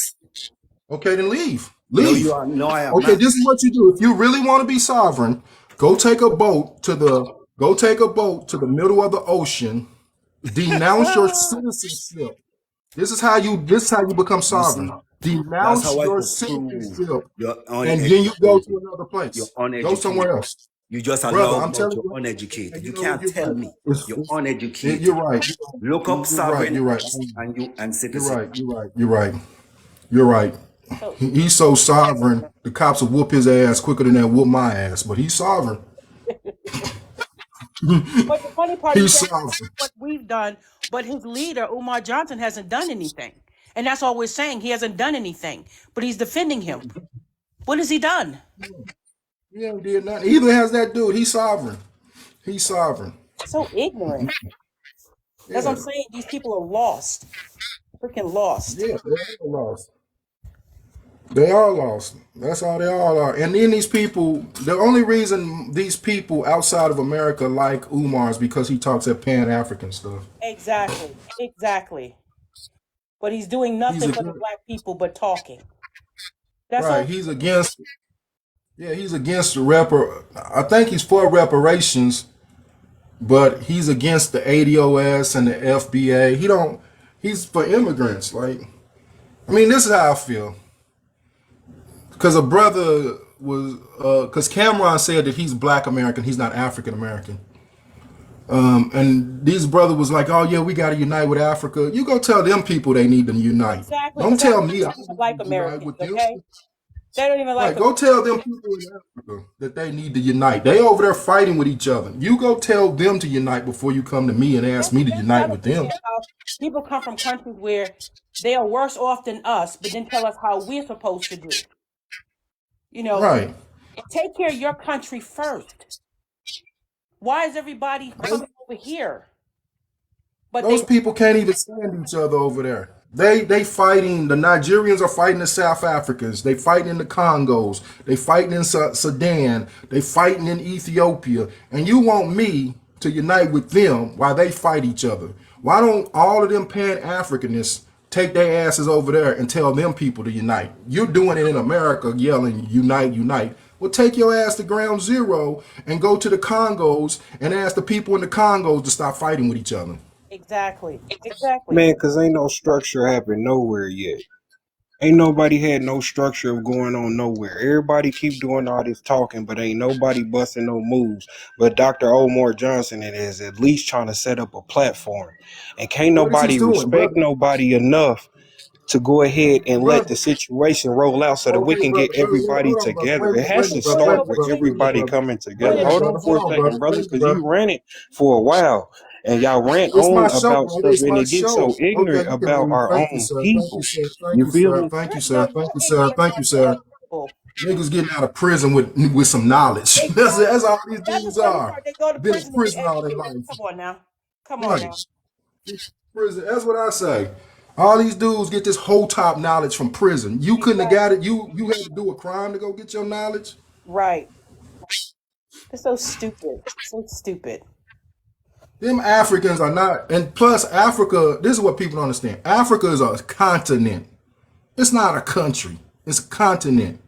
Okay, then leave. No, you Leave. are. No, I am Okay, not. this is what you do. If you really want to be sovereign, go take a boat to the middle of the ocean, denounce your citizenship. This is how you become You see, sovereign. that's Denounce how I your could prove citizenship. you're And then you go uneducated. to another You're place. Go somewhere uneducated. else. You just Brother, allow I'm about telling you're you, uneducated. and You you know what, can't you're tell right. me you're You're uneducated. right. Look up You're right. sovereign You're right. and You're citizen. right. You're right. You're right. You're right. So He's so sovereign, the cops will whoop his ass quicker than they whoop my ass. But he's sovereign. but the funny part, He's he's asking us sovereign. what we've done, but his leader, Umar Johnson, hasn't done anything. And that's all we're saying. He hasn't done anything, but he's defending him. What has he done? He ain't did nothing. Either has that dude. He's sovereign. He's sovereign. So ignorant. That's what I'm Yeah. saying. These people are lost. Freaking lost. Yeah. They are lost. They are lost. That's all they all are. And then these people, the only reason these people outside of America like Umar is because he talks that Pan African stuff. Exactly. Exactly. But he's doing He's nothing a for the black people but talking. That's right. all. He's against. Yeah, he's against the repar. I think he's for reparations, but he's against the ADOS and the FBA. He don't. He's for immigrants. Like, I mean, this is how I feel. Because a brother was, because Cameron said that he's Black American, he's not African American. And these brother was like, "Oh yeah, we got to unite with Africa." You go tell them people they need to unite. Exactly. Don't Because tell Africans me I don't even like need to unite Americans, with them. okay? They don't even like Right, go Americans. tell them people in Africa that they need to unite. They over there fighting with each other. You go tell them to unite before you come to me and ask me to That's what I unite don't with them. understand. How people come from countries where they are worse off than us, but then tell us how we're supposed to do. You know, Right. take care of your country first. Why is everybody coming over here? But Those they people can't even stand each other over there. They fighting. The Nigerians are fighting the South Africans. They fighting in the Congos. They fighting in Sudan. They fighting in Ethiopia. And you want me to unite with them while they fight each other? Why don't all of them Pan Africanists take their asses over there and tell them people to unite? You're doing it in America, yelling unite, unite. Well, take your ass to ground zero and go to the Congos and ask the people in the Congos to stop fighting with each other. exactly, exactly. Man, cause ain't no structure happened nowhere yet. Ain't nobody had no structure of going on nowhere. Everybody keep doing all this talking, but ain't nobody busting no moves. But Dr. Omar Johnson is at least trying to set up a platform. And can't What is he nobody doing, respect brother? nobody enough to go ahead and let Brother, the situation roll out so that we okay, can get brother, everybody hold on, brother. together. Wait a It minute, wait has a to minute, brother. Wait, Wait start a but minute, with what brother. they Wait a minute, everybody did, brother. coming Wait a together. what minute, Hold they on brother. for Hold a on, second, brother. brother, Wait a minute, because you brother. ran it for a while and y'all rant It's my on show, about brother. stuff It's and my it gets show. so Okay, ignorant you can about leave. our Thank you, own sir. Thank you, people. sir. Thank You you, feel sir. me? Thank you, no, sir. you're Thank you, sir. ignorant Thank you, about your own sir. people. Niggas getting out of prison with some knowledge. Exactly. That's all these That's the dudes funny are. part. They go to Been in prison to get prison all their educated. life. Come on now. Come on Right. now. Prison. That's what I say. All these dudes get this whole top knowledge from prison. You couldn't have got Exactly. it. You had to do a crime to go get your knowledge. Right. It's so stupid. So stupid. Them Africans are not, and plus Africa. This is what people don't understand. Africa is a continent. It's not a country. It's a continent.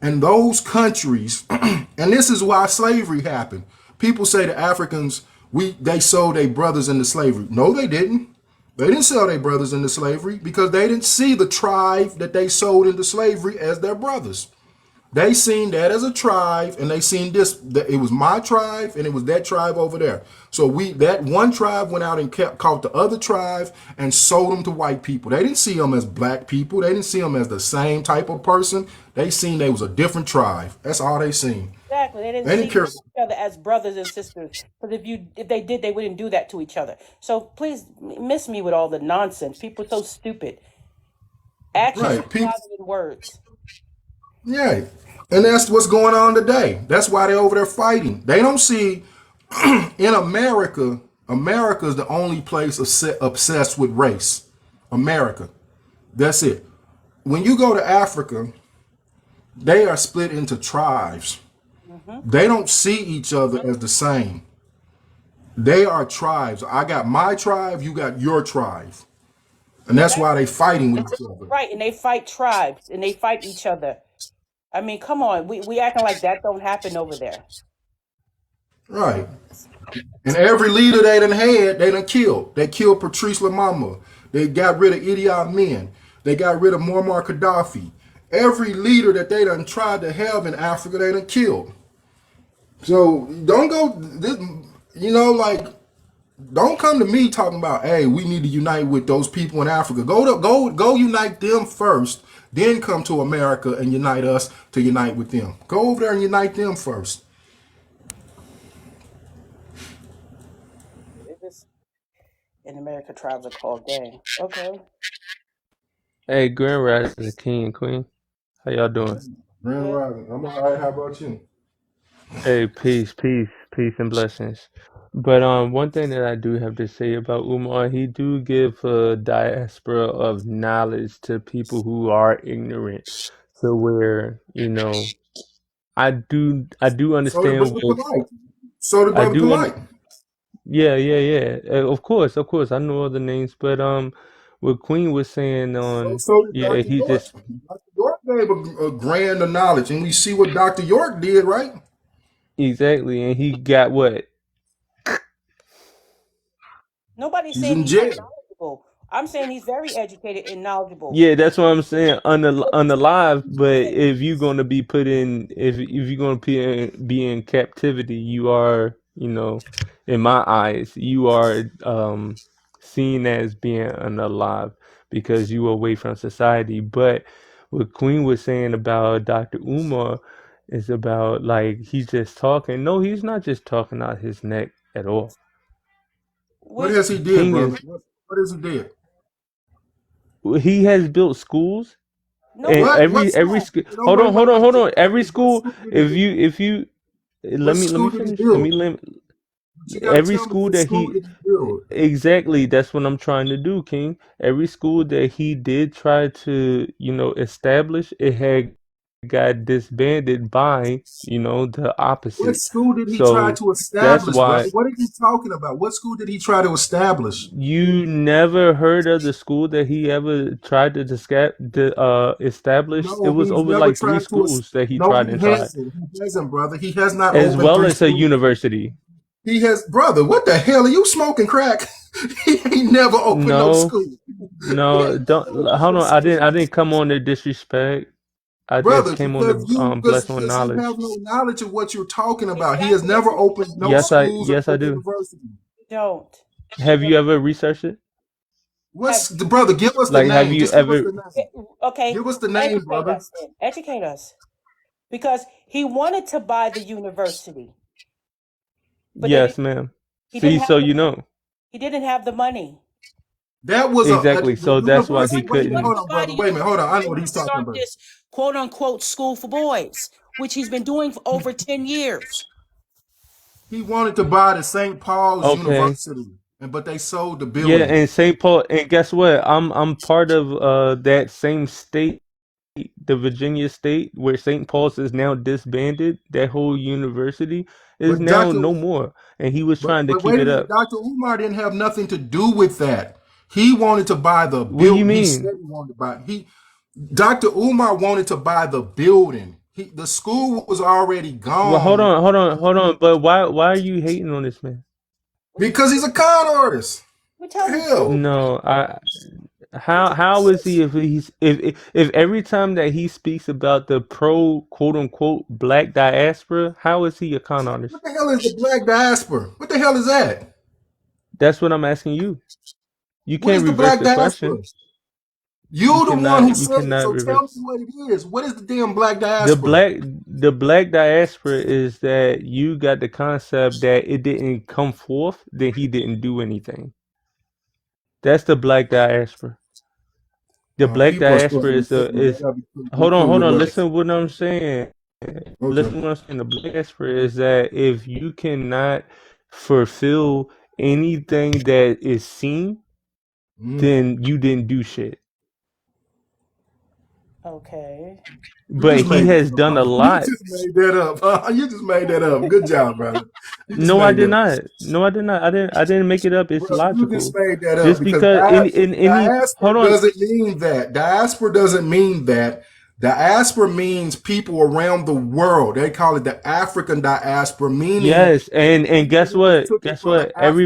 And those countries, and this is why slavery happened. People say the Africans, they sold their brothers into slavery. No, they didn't. They didn't sell their brothers into slavery because they didn't see the tribe that they sold into slavery as their brothers. They seen that as a tribe, and they seen this. That it was my tribe, and it was that tribe over there. So that one tribe went out and caught the other tribe and sold them to white people. They didn't see them as black people. They didn't see them as the same type of person. They seen they was a different tribe. That's all they seen. Exactly. They didn't They didn't see care. each other as brothers and sisters. Because if they did, they wouldn't do that to each other. So please miss me with all the nonsense. People are so stupid. Actions Right, speak people. louder than words. Yeah, and that's what's going on today. That's why they're over there fighting. They don't see in America. America is the only place obsessed with race. America. That's it. When you go to Africa, they are split into tribes. Hmm. They don't see each other as the same. They are tribes. I got my tribe, you got your tribe. And that's why they Exactly. fighting with each other. Right. And they fight tribes and they fight each other. I mean, come on. We acting like that don't happen over there. Right. And every leader they done had, they done killed. They killed Patrice Lumumba. They got rid of Idi Amin. They got rid of Muammar Gaddafi. Every leader that they done tried to have in Africa, they done killed. So don't go this, like don't come to me talking about, hey, we need to unite with those people in Africa. Go unite them first, then come to America and unite us to unite with them. Go over there and unite them first. It is in America, tribes are called gang. Okay. Hey, Grand Rising, King and Queen. How y'all doing? Grand Good. Rising. I'm all right. How about you? Hey, peace, peace, peace and blessings. But one thing that I do have to say about Umar, he do give a diaspora of knowledge to people who are ignorant. So where, I do So the understand brother where polite. So the I brother do under polite. yeah, yeah, yeah. Of course, I know other names, but what Queen was saying So, on, so did yeah, Dr. he York. just Dr. York gave a grand of knowledge, and we see what Dr. York did, right? exactly, and he got what? Nobody's He's saying in he's not jail. knowledgeable. I'm saying he's very educated and knowledgeable. Yeah, that's what I'm saying. But Unalive, but he if you're gonna be put in, if you're gonna be in captivity, you are, in my eyes, you are seen as being unalive because you are away from society. But what Queen was saying about Dr. Umar is about like he's just talking. No, he's not just talking out his neck at all. What which has he did, King brother? is What has he did? he has built schools. And nobody. What every school? school, Don't hold worry on, about hold on, what hold he on. did. Every What school, school did he if build? you What let me school did he finish. build? But you got to Every tell me school what that school he did he build? exactly, that's what I'm trying to do, King. Every school that he did try to, establish, it had got disbanded by, the What opposite. school did he try So to that's establish, brother? why What are you talking about? What school did he try to establish? you never heard of the school that he ever tried to establish. It No, was he's over never like three tried to. schools that he No, tried he and tried, hasn't. He hasn't, brother. He has not as opened well three as a schools. university. He has, brother. What the hell are you smoking crack? He ain't never opened no No, school. He no, ain't don't never hold opened on. I didn't school, come on to disrespect. I just brother. came on to bless on Because you knowledge. have no knowledge of what you're talking about. He has Exactly. never opened no Yes, schools or yes no I do. university. You don't. Have You you ever researched it? have What's the brother? Give us the Like, have name. you Just give us ever? the name. okay. Give us the name, Educate brother. us then. Educate us. Because he wanted to buy the university, but they Yes, didn't, ma'am. he didn't See, so have the you know he didn't have the money. That was exactly. the So that's why he university. Wait a He minute, wanted couldn't. hold to on, buy brother. the Wait a minute, hold on. university I know in what order he's to talking start about. this quote unquote school for boys, which he's been doing for over 10 years. He wanted to buy the St. Paul's Okay. University, but they sold the Yeah, building. and St. Paul, and guess what? I'm part of that same state, the Virginia state, where St. Paul's is now disbanded. That whole university is But now Doctor, no more, and he was trying to but keep wait a it minute, up. Doctor Umar didn't have nothing to do with that. He wanted to buy the What do you building. He mean? said he wanted to buy. Doctor Umar wanted to buy the building. The school was already Well, hold gone on, hold on, hold on. But why are you hating on this man? What you because he's a con artist. we The telling the hell, truth. No, We how is he if if every time that he speaks about the pro quote unquote black diaspora, how is he a con artist? what the hell is the black diaspora? What the hell is that? That's what I'm asking you. You What can't is the reverse black the question. diaspora? You the one who You said it, cannot so tell me reverse. what it is. What is the damn black The diaspora? black the black diaspora is that you got the concept that it didn't come forth, then he didn't do anything. That's the black diaspora. The black People are supposed diaspora to respect me. They is gotta be cool hold with on, what listen what I'm saying. okay. Listen what I'm saying. The black diaspora is that if you cannot fulfill anything that is seen, Mm. then you didn't do shit. okay. You But just he made that has up. done Huh? a You lot. just made that up. Huh? You just made that up. Good job, brother. You just No, I made did that up. not. No, I did not. I didn't make it up. It's Brother, you just logical. made that up Just because because in any diaspora hold on. doesn't mean that. Diaspora doesn't mean that. Diaspora means people around the world. They call it the African diaspora, meaning Yes, and people guess who just what? took it Guess from the what? African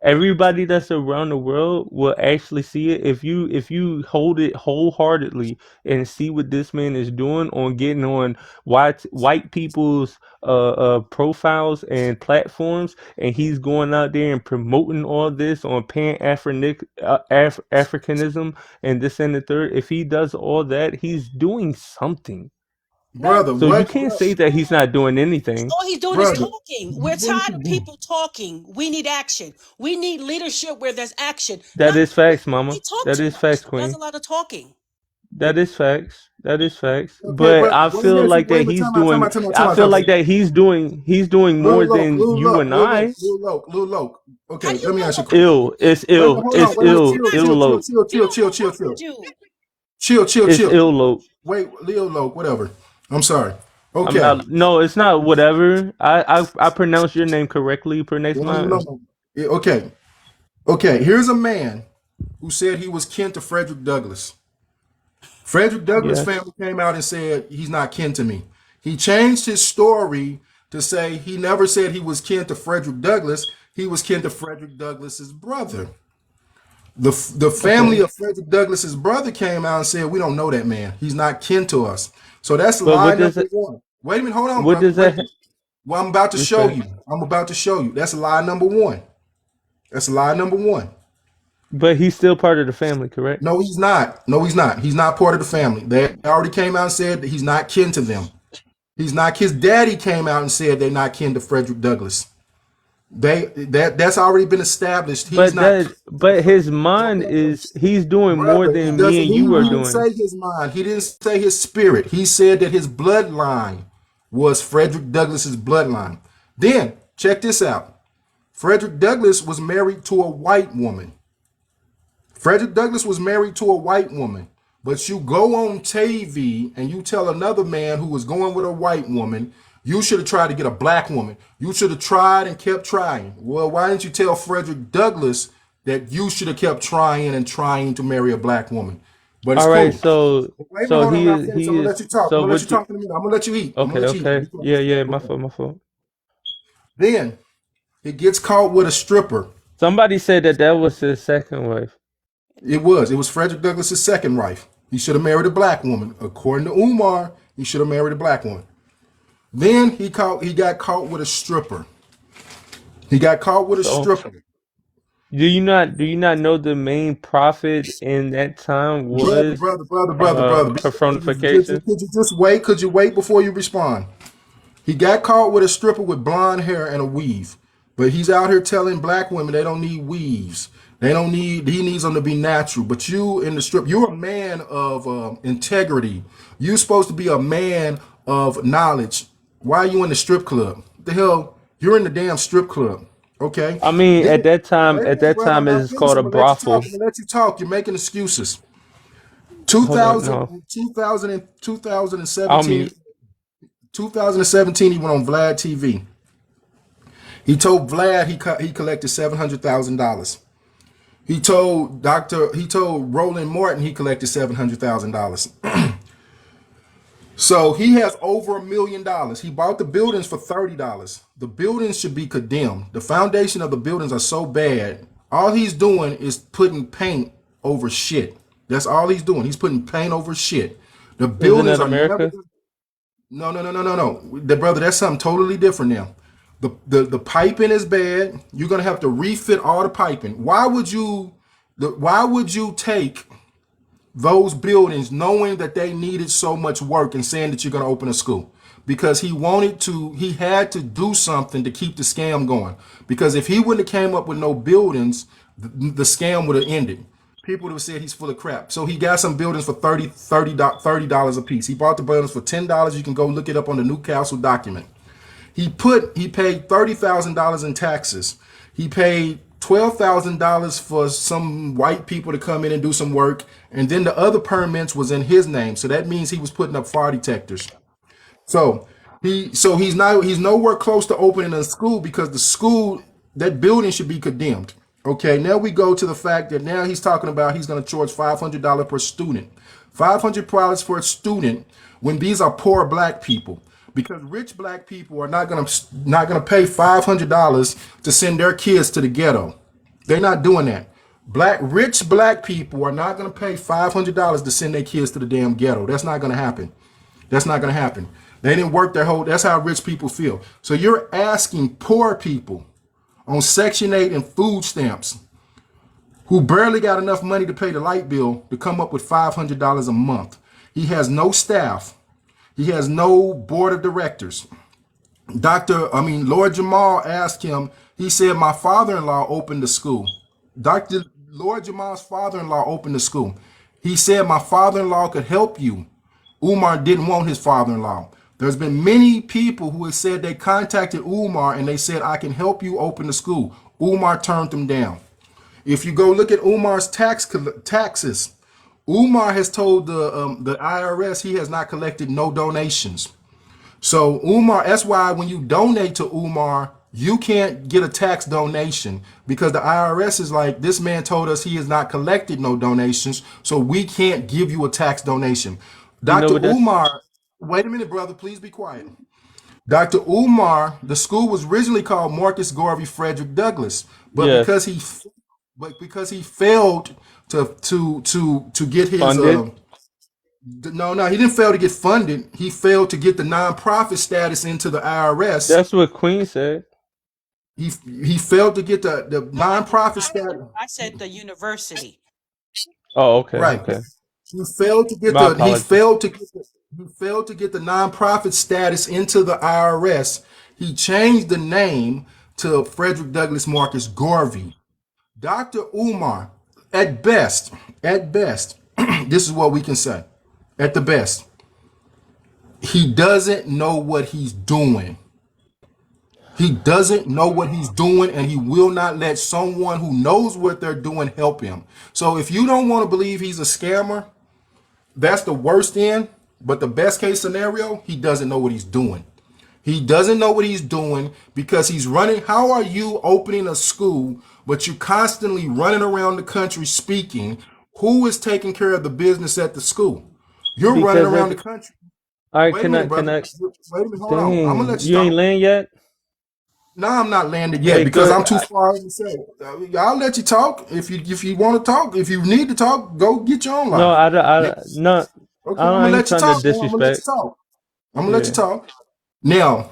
Everybody that's around the world will actually see it if you hold it wholeheartedly and see what this man is doing on getting on white people's profiles and platforms, and he's going out there and promoting all this on Africanism and this and the third. If he does all that, he's doing something. No, brother. So you What, can't say that he's not doing he's anything. all he's doing is brother? talking. We're What is tired he of doing? people talking. We need action. We need leadership where there's action. That Not is facts, he mama. talk That too is much. facts, He does a queen. lot of talking. That is facts. That is facts. Okay, But but I let me feel ask you. like Wait a that minute. he's Time out. Time doing out. Time out. Time I out. feel Time out. like that he's doing more than you and I. Lil Loke. How Okay, do you let me know ask you a what question. Ill. It's Wait a minute, ill. hold on. It's Wait a minute. ill. Chill, guys Ill chill, chill, low. chill, you chill, don't chill, know chill, what chill. to do? Chill. It's ill low. Wait, Leo Loke, whatever. I'm sorry. I'm Okay. not no, it's not whatever. I pronounce your name correctly, you pronounce mine. No. Yeah, okay. Okay. Here's a man who said he was kin to Frederick Douglass. Frederick Douglass' Yes. family came out and said he's not kin to me. He changed his story to say he never said he was kin to Frederick Douglass. He was kin to Frederick Douglass's brother. The family Okay. of Frederick Douglass's brother came out and said we don't know that man. He's not kin to us. So that's But lie number one. Wait a minute, hold on, what brother. does Wait a that minute. Well, I'm about to show respect? you. I'm about to show you. That's lie number one. That's lie number one. But he's still part of the family, correct? No, he's not. No, he's not. He's not part of the family. They already came out and said that he's not kin to them. He's not. His daddy came out and said they're not kin to Frederick Douglass. That's already been established. He's not kin to But his mind Frederick is he's doing more brother. It than me doesn't. and you are He didn't doing. say his mind. He didn't say his spirit. He said that his bloodline was Frederick Douglass's bloodline. Then, check this out. Frederick Douglass was married to a white woman. Frederick Douglass was married to a white woman. But you go on TV and you tell another man who was going with a white woman, you should have tried to get a black woman. You should have tried and kept trying. Well, why didn't you tell Frederick Douglass that you should have kept trying and trying to marry a black woman? But it's All right, cool. so Wait a minute, hold on, I'm not finished. I'm he gonna is let you talk. I'm so gonna let you what you talk in a minute. I'm gonna let you eat. I'm gonna okay, let you eat. okay. Yeah, yeah, my fault, my fault. Then it gets caught with a stripper. Somebody said that that was his second wife. It was Frederick Douglass's second wife. He should have married a black woman. According to Umar, he should have married a black woman. Then he got caught with a stripper. He got caught with a So stripper. do you not know the main prophet in that time Brother, was brother, brother, brother, brother. personification? Could you just wait? Could you wait before you respond? He got caught with a stripper with blonde hair and a weave. But he's out here telling black women they don't need weaves. They don't need, he needs them to be natural. But you in the strip, you're a man of integrity. You're supposed to be a man of knowledge. Why are you in the strip club? What the hell? You're in the damn strip club. Okay? I mean, Then, wait a at minute, that brother. I'm time, not it's finished. called a I'm going to let you talk. brothel. I'm going to let you talk. You're making excuses. Hold on, no, 2017, I'll mute. 2017, he went on Vlad TV. He told Vlad he collected $700,000. He told Roland Martin he collected $700,000. So he has over $1 million. He bought the buildings for $30. The buildings should be condemned. The foundation of the buildings are so bad. All he's doing is putting paint over shit. That's all he's doing. He's putting paint over shit. The Isn't buildings that are never. America? No, no, no, no, no, no. The brother, that's something totally different now. The piping is bad. You're gonna have to refit all the piping. Why would you take those buildings knowing that they needed so much work and saying that you're gonna open a school? Because he had to do something to keep the scam going. Because if he wouldn't have came up with no buildings, the scam would have ended. People would have said he's full of crap. So he got some buildings for $30 a piece. He bought the buildings for $10. You can go look it up on the Newcastle document. He paid $30,000 in taxes. He paid $12,000 for some white people to come in and do some work, and then the other permits was in his name. So that means he was putting up fire detectors. So he's nowhere close to opening a school because the school, that building should be condemned. Okay, now we go to the fact that now he's talking about he's going to charge $500 per student. $500 for a student when these are poor black people. Because rich black people are not gonna pay $500 to send their kids to the ghetto. They're not doing that. Rich black people are not gonna pay $500 to send their kids to the damn ghetto. That's not gonna happen. That's not gonna happen. They didn't work their whole. That's how rich people feel. So you're asking poor people on Section 8 and food stamps who barely got enough money to pay the light bill to come up with $500 a month. He has no staff. He has no board of directors. Lord Jamal asked him, he said, my father-in-law opened the school. Lord Jamal's father-in-law opened the school. He said, my father-in-law could help you. Umar didn't want his father-in-law. There's been many people who have said they contacted Umar and they said, I can help you open the school. Umar turned them down. If you go look at Umar's taxes, Umar has told the IRS he has not collected no donations. So Umar, that's why when you donate to Umar, you can't get a tax donation because the IRS is like, this man told us he has not collected no donations, so we can't give you a tax donation. You know Dr. what that's Umar, wait a minute, brother, please be quiet. Dr. Umar, the school was originally called Marcus Garvey Frederick Douglass, but yes, because he failed to get his funded. no, he didn't fail to get funded. He failed to get the nonprofit status into the IRS. That's what Queen said. He failed to get the nonprofit status. I said the university. Oh, okay, Right. okay. He failed to get My apologies. he failed to get the nonprofit status into the IRS. He changed the name to Frederick Douglass Marcus Garvey. Dr. Umar, at best, this is what we can say. At the best, he doesn't know what he's doing. He doesn't know what he's doing, and he will not let someone who knows what they're doing help him. So if you don't want to believe he's a scammer, that's the worst end. But the best case scenario, he doesn't know what he's doing. He doesn't know what he's doing because he's running. How are you opening a school, but you're constantly running around the country speaking? Who is taking care of the business at the school? You're running Because around every the country. all right, Wait a minute, can brother. I Wait a minute. Hold on. I'm gonna dang, let you you ain't talk. land yet? No, I'm not landed yet Hey, because I'm good. too far in the cell. I'll let you talk if you want to talk. If you need to talk, go get your own No, life. Yeah. no, Okay, I'm I gonna ain't let you trying to talk. Now. I'm gonna let you disrespect. talk. I'm gonna let you Yeah. talk. Now,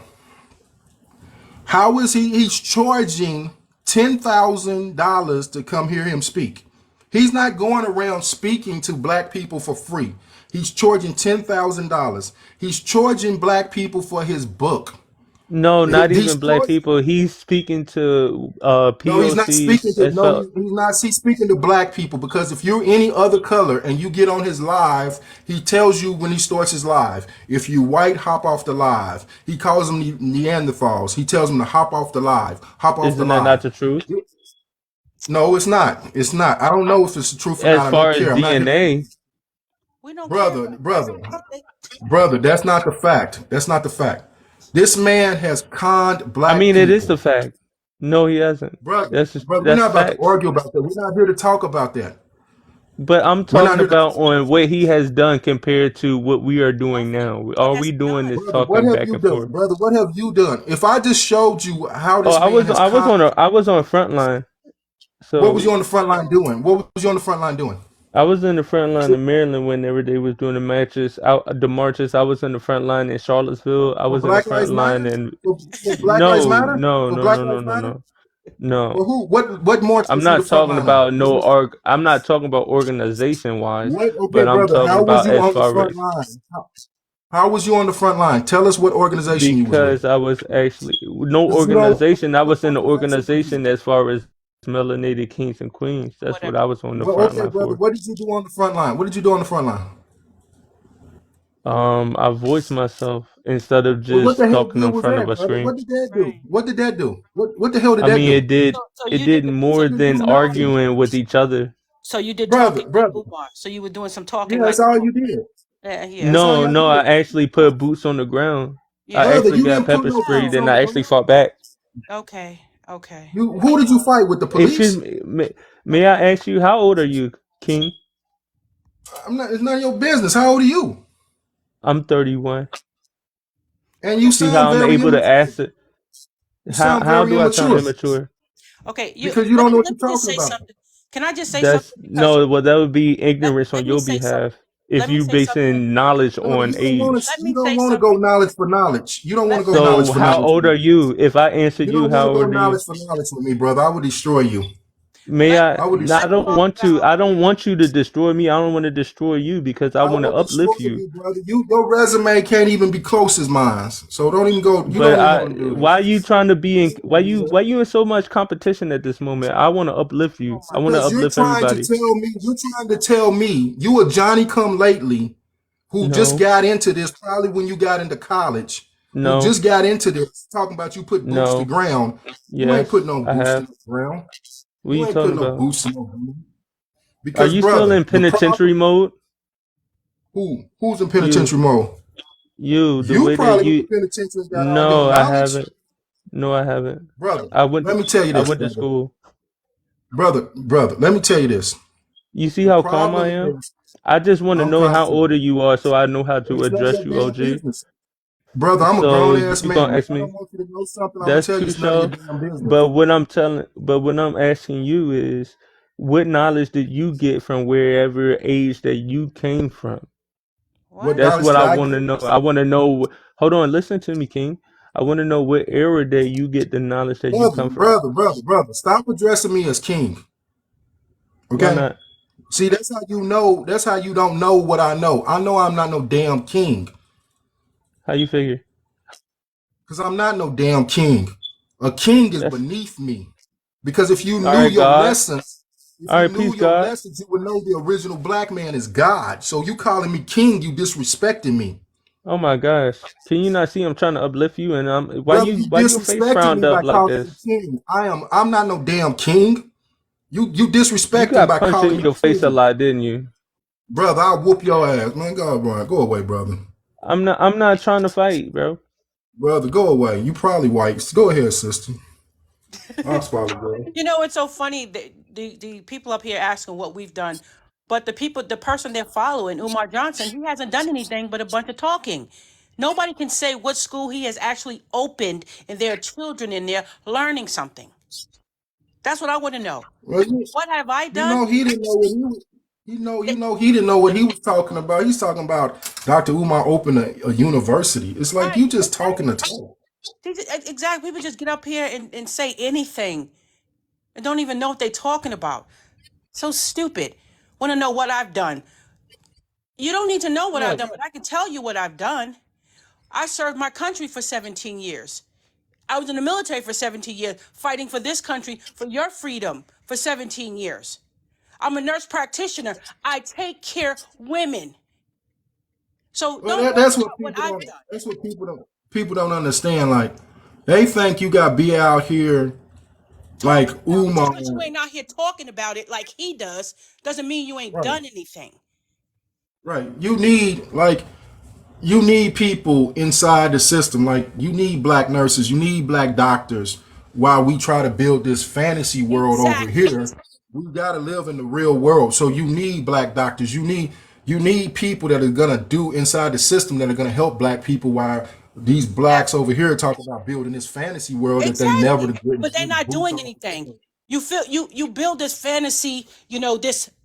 how is he? He's charging $10,000 to come hear him speak. He's not going around speaking to black people for free. He's charging $10,000. He's charging black people for his book. No, not He's even black charging. people. He's speaking to No, he's not POCs speaking to. as No, well. he's not. He's speaking to black people because if you're any other color and you get on his live, he tells you when he starts his live. If you white, hop off the live. He calls them Neanderthals. He tells them to hop off the live. Hop off the Isn't that not live. the truth? No, it's not. It's not. I don't know if it's the truth or As not. I far don't as care. I'm not here. DNA, We don't care Brother, about that. brother, brother. That's not the fact. That's not the fact. This man has conned I black mean, it is the people. fact. No, he hasn't. Brother, brother, we're That's not about to facts. argue about that. We're not here to talk about that. But I'm We're not talking here to. about on what he has done compared to what we are doing Nothing. now. What All has we he doing done? is Brother, what talking have back you and done? forth. Brother, what have you done? If I just showed you how Oh, this man has conned, I was on front line. what was So you on the front line doing? What was you on the front line doing? I was in the front line in Maryland whenever they was doing the matches, out the marches. I was in the front line in Charlottesville. I For was in the Black front Lives line Matter? in For Black Lives no, Matter? no, For no, Black no, no, Lives no, Matter? no, no. For who? What march I'm was you the not front talking line on? about no I'm not talking about organization wise, What? Okay, but I'm brother. talking How was about you as on the far front as line? How was you on the front line? Tell us what organization you was with. because I was actually no Because you don't. organization. I What was in the organization was you? organization as far as melanated kings and queens. That's what Whatever. I was on the Well, front okay, line brother. for. What did you do on the front line? What did you do on the front line? I voiced myself instead of Well, what the just hell talking good in was front of that, a brother? What screen. did that do? Right. What did that do? What the hell did I that mean, do? So it you did did the It more didn't than do nothing. arguing with each other. so you did Brother, talking like brother. Umar. So you were doing some talking Yeah, like that's all Umar. you did. Yeah. That's all No, y'all no, did. I actually put boots on the ground. I Yeah. Brother, actually you got didn't put pepper no sprayed boots and on the I actually ground. fought back. Okay. Okay. Who did you fight with? The Excuse police? me, may I ask you, how old are you, King? I'm not. It's none of your business. How old are you? I'm 31. And you See sound how I'm very able to immature. ask it? You sound How very do I sound immature immature? Okay. You because you don't know what let you're me just talking say about. something. Can I just say That's something? Because no, well, that would be ignorance on let me your say something. behalf if Let me you say something. basing knowledge No, on you don't want age. to. Let You me don't say want to go something. knowledge for knowledge. You don't want to go knowledge So for how knowledge old with are me. you? If I answer You you, don't want how to go old are you? knowledge for knowledge with me, brother. I would destroy you. May Let I? I would No, I let destroy don't you. talk want to. about I don't want you to destroy me. I don't want to destroy you because I I want to will destroy uplift you. you, brother. Your resume can't even be close as mine. So don't even go. You But don't even want to do why are this. you trying to be in? Why you in so much competition at this moment? I want to uplift oh you. my I want to Because God. you're uplift trying to everybody. tell me. You're trying to tell me you a Johnny come lately who just No, got into this probably when you got into college. Who no, just got into this talking about you put boots to no. ground. You ain't put Yes, no I boots to have. the ground. What are You you ain't put talking no about? boots to no ground. Are Because you still brother, in the penitentiary problem mode? who's in You, penitentiary mode? the You way that probably went to you. penitentiary and got all your No, I knowledge. haven't. No, I haven't. Brother, I went. let me tell you I this, went to brother. school. Brother, let me tell you this. You see The how calm I problem am? is I just want to I'm know how confident. older you are so I know how to It's none of address your you, damn OG. business. Brother, I'm a So grown ass you man. gonna If ask I me? don't want you to know something, I'm gonna That's tell you too it's none of your sure. damn business. But what I'm asking you is, what knowledge did you get from wherever age that you came from? What What? That's knowledge what did I I want to get? know. I want to know. Hold on, listen to me, King. I want to know what era that you get the knowledge that you come from. Brother, stop addressing me as king. Why Okay? not? See, that's how you know, that's how you don't know what I know. I know I'm not no damn king. How you figure? Because I'm not no damn king. A king is That's beneath me. Because if you all knew right, your God. lessons, if All you right, knew peace, your God. lessons, you would know the original black man is God. So you calling me king, you disrespecting me. Oh my gosh. Can you not see I'm trying to uplift you and Brother, you why your face disrespecting frowned me by up like calling me this? king. I'm not no damn king. You You disrespecting got by punched calling in me your face a king. lot, didn't you? Brother, I'll whoop your ass. Man, go away, brother. I'm not trying to fight, bro. Brother, go away. You probably white. Go ahead, sister. I'll swallow, brother. You know, it's so funny. The people up here asking what we've done, but the person they're following, Umar Johnson, he hasn't done anything but a bunch of talking. Nobody can say what school he has actually opened, and there are children in there learning something. That's what I want to know. Well, What have I you done? know he didn't know what he was. He didn't know what he was talking about. He's talking about Dr. Umar opened a university. It's like Right, you just talking to exactly. talk. Exactly. People just get up here and say anything and don't even know what they're talking about. So stupid. Want to know what I've done? You don't need to know what I've Right. done, but I can tell you what I've done. I served my country for 17 years. I was in the military for 17 years, fighting for this country, for your freedom for 17 years. I'm a nurse practitioner. I take care of women. So Well, don't worry that's what about what people I've don't. done. That's what people don't understand. Like they think you got to be out here like Talking about it. Umar. Just because you ain't out here talking about it like he does, doesn't mean you ain't Right. done anything. Right. You need people inside the system. Like you need black nurses, you need black doctors. While we try to build this fantasy world over Exactly. here, we gotta live in the real world. So you need black doctors. You need people that are gonna do inside the system that are gonna help black people. While these blacks over here talk about building this fantasy world that they never Exactly. get But they're not boots doing on the anything. ground. You build this fantasy,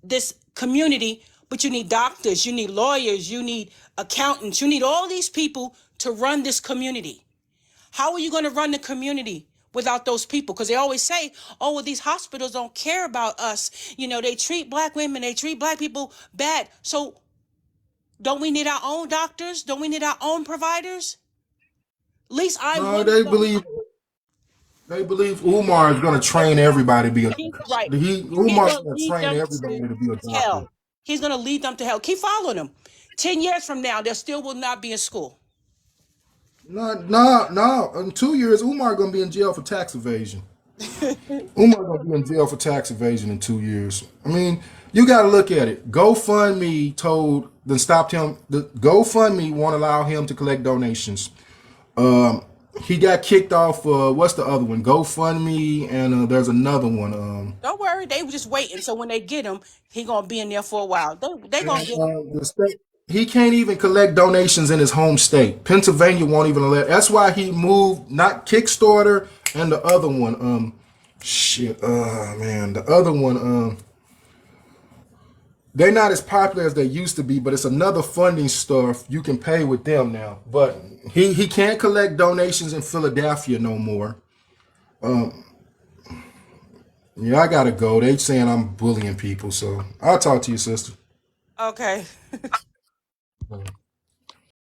this community, but you need doctors, you need lawyers, you need accountants, you need all these people to run this community. How are you going to run the community without those people? Because they always say, oh, well, these hospitals don't care about us. They treat black women, they treat black people bad. So don't we need our own doctors? Don't we need our own providers? At least I'm No, one of they those. believe they believe Umar is gonna train everybody to be a He's doctor. right. He's Umar is going to gonna lead train them everybody to to be a doctor. hell. He's going to lead them to hell. Keep following him. 10 years from now, they still will not be in school. No, no, no. In 2 years, Umar gonna be in jail for tax evasion. Umar gonna be in jail for tax evasion in 2 years. I mean, you got to look at it. GoFundMe stopped him. The GoFundMe won't allow him to collect donations. Um, he got kicked off. What's the other one? GoFundMe, and there's another one. Don't worry. They were just waiting. So when they get him, he going to be in there for a while. They And, going to get him. the state. He can't even collect donations in his home state. Pennsylvania won't even let. That's why he moved. Not Kickstarter and the other one. Shit. Man, the other one. They're not as popular as they used to be, but it's another funding stuff you can pay with them now. But he can't collect donations in Philadelphia no more. Yeah, I gotta go. They saying I'm bullying people, so I'll talk to you, sister. Okay.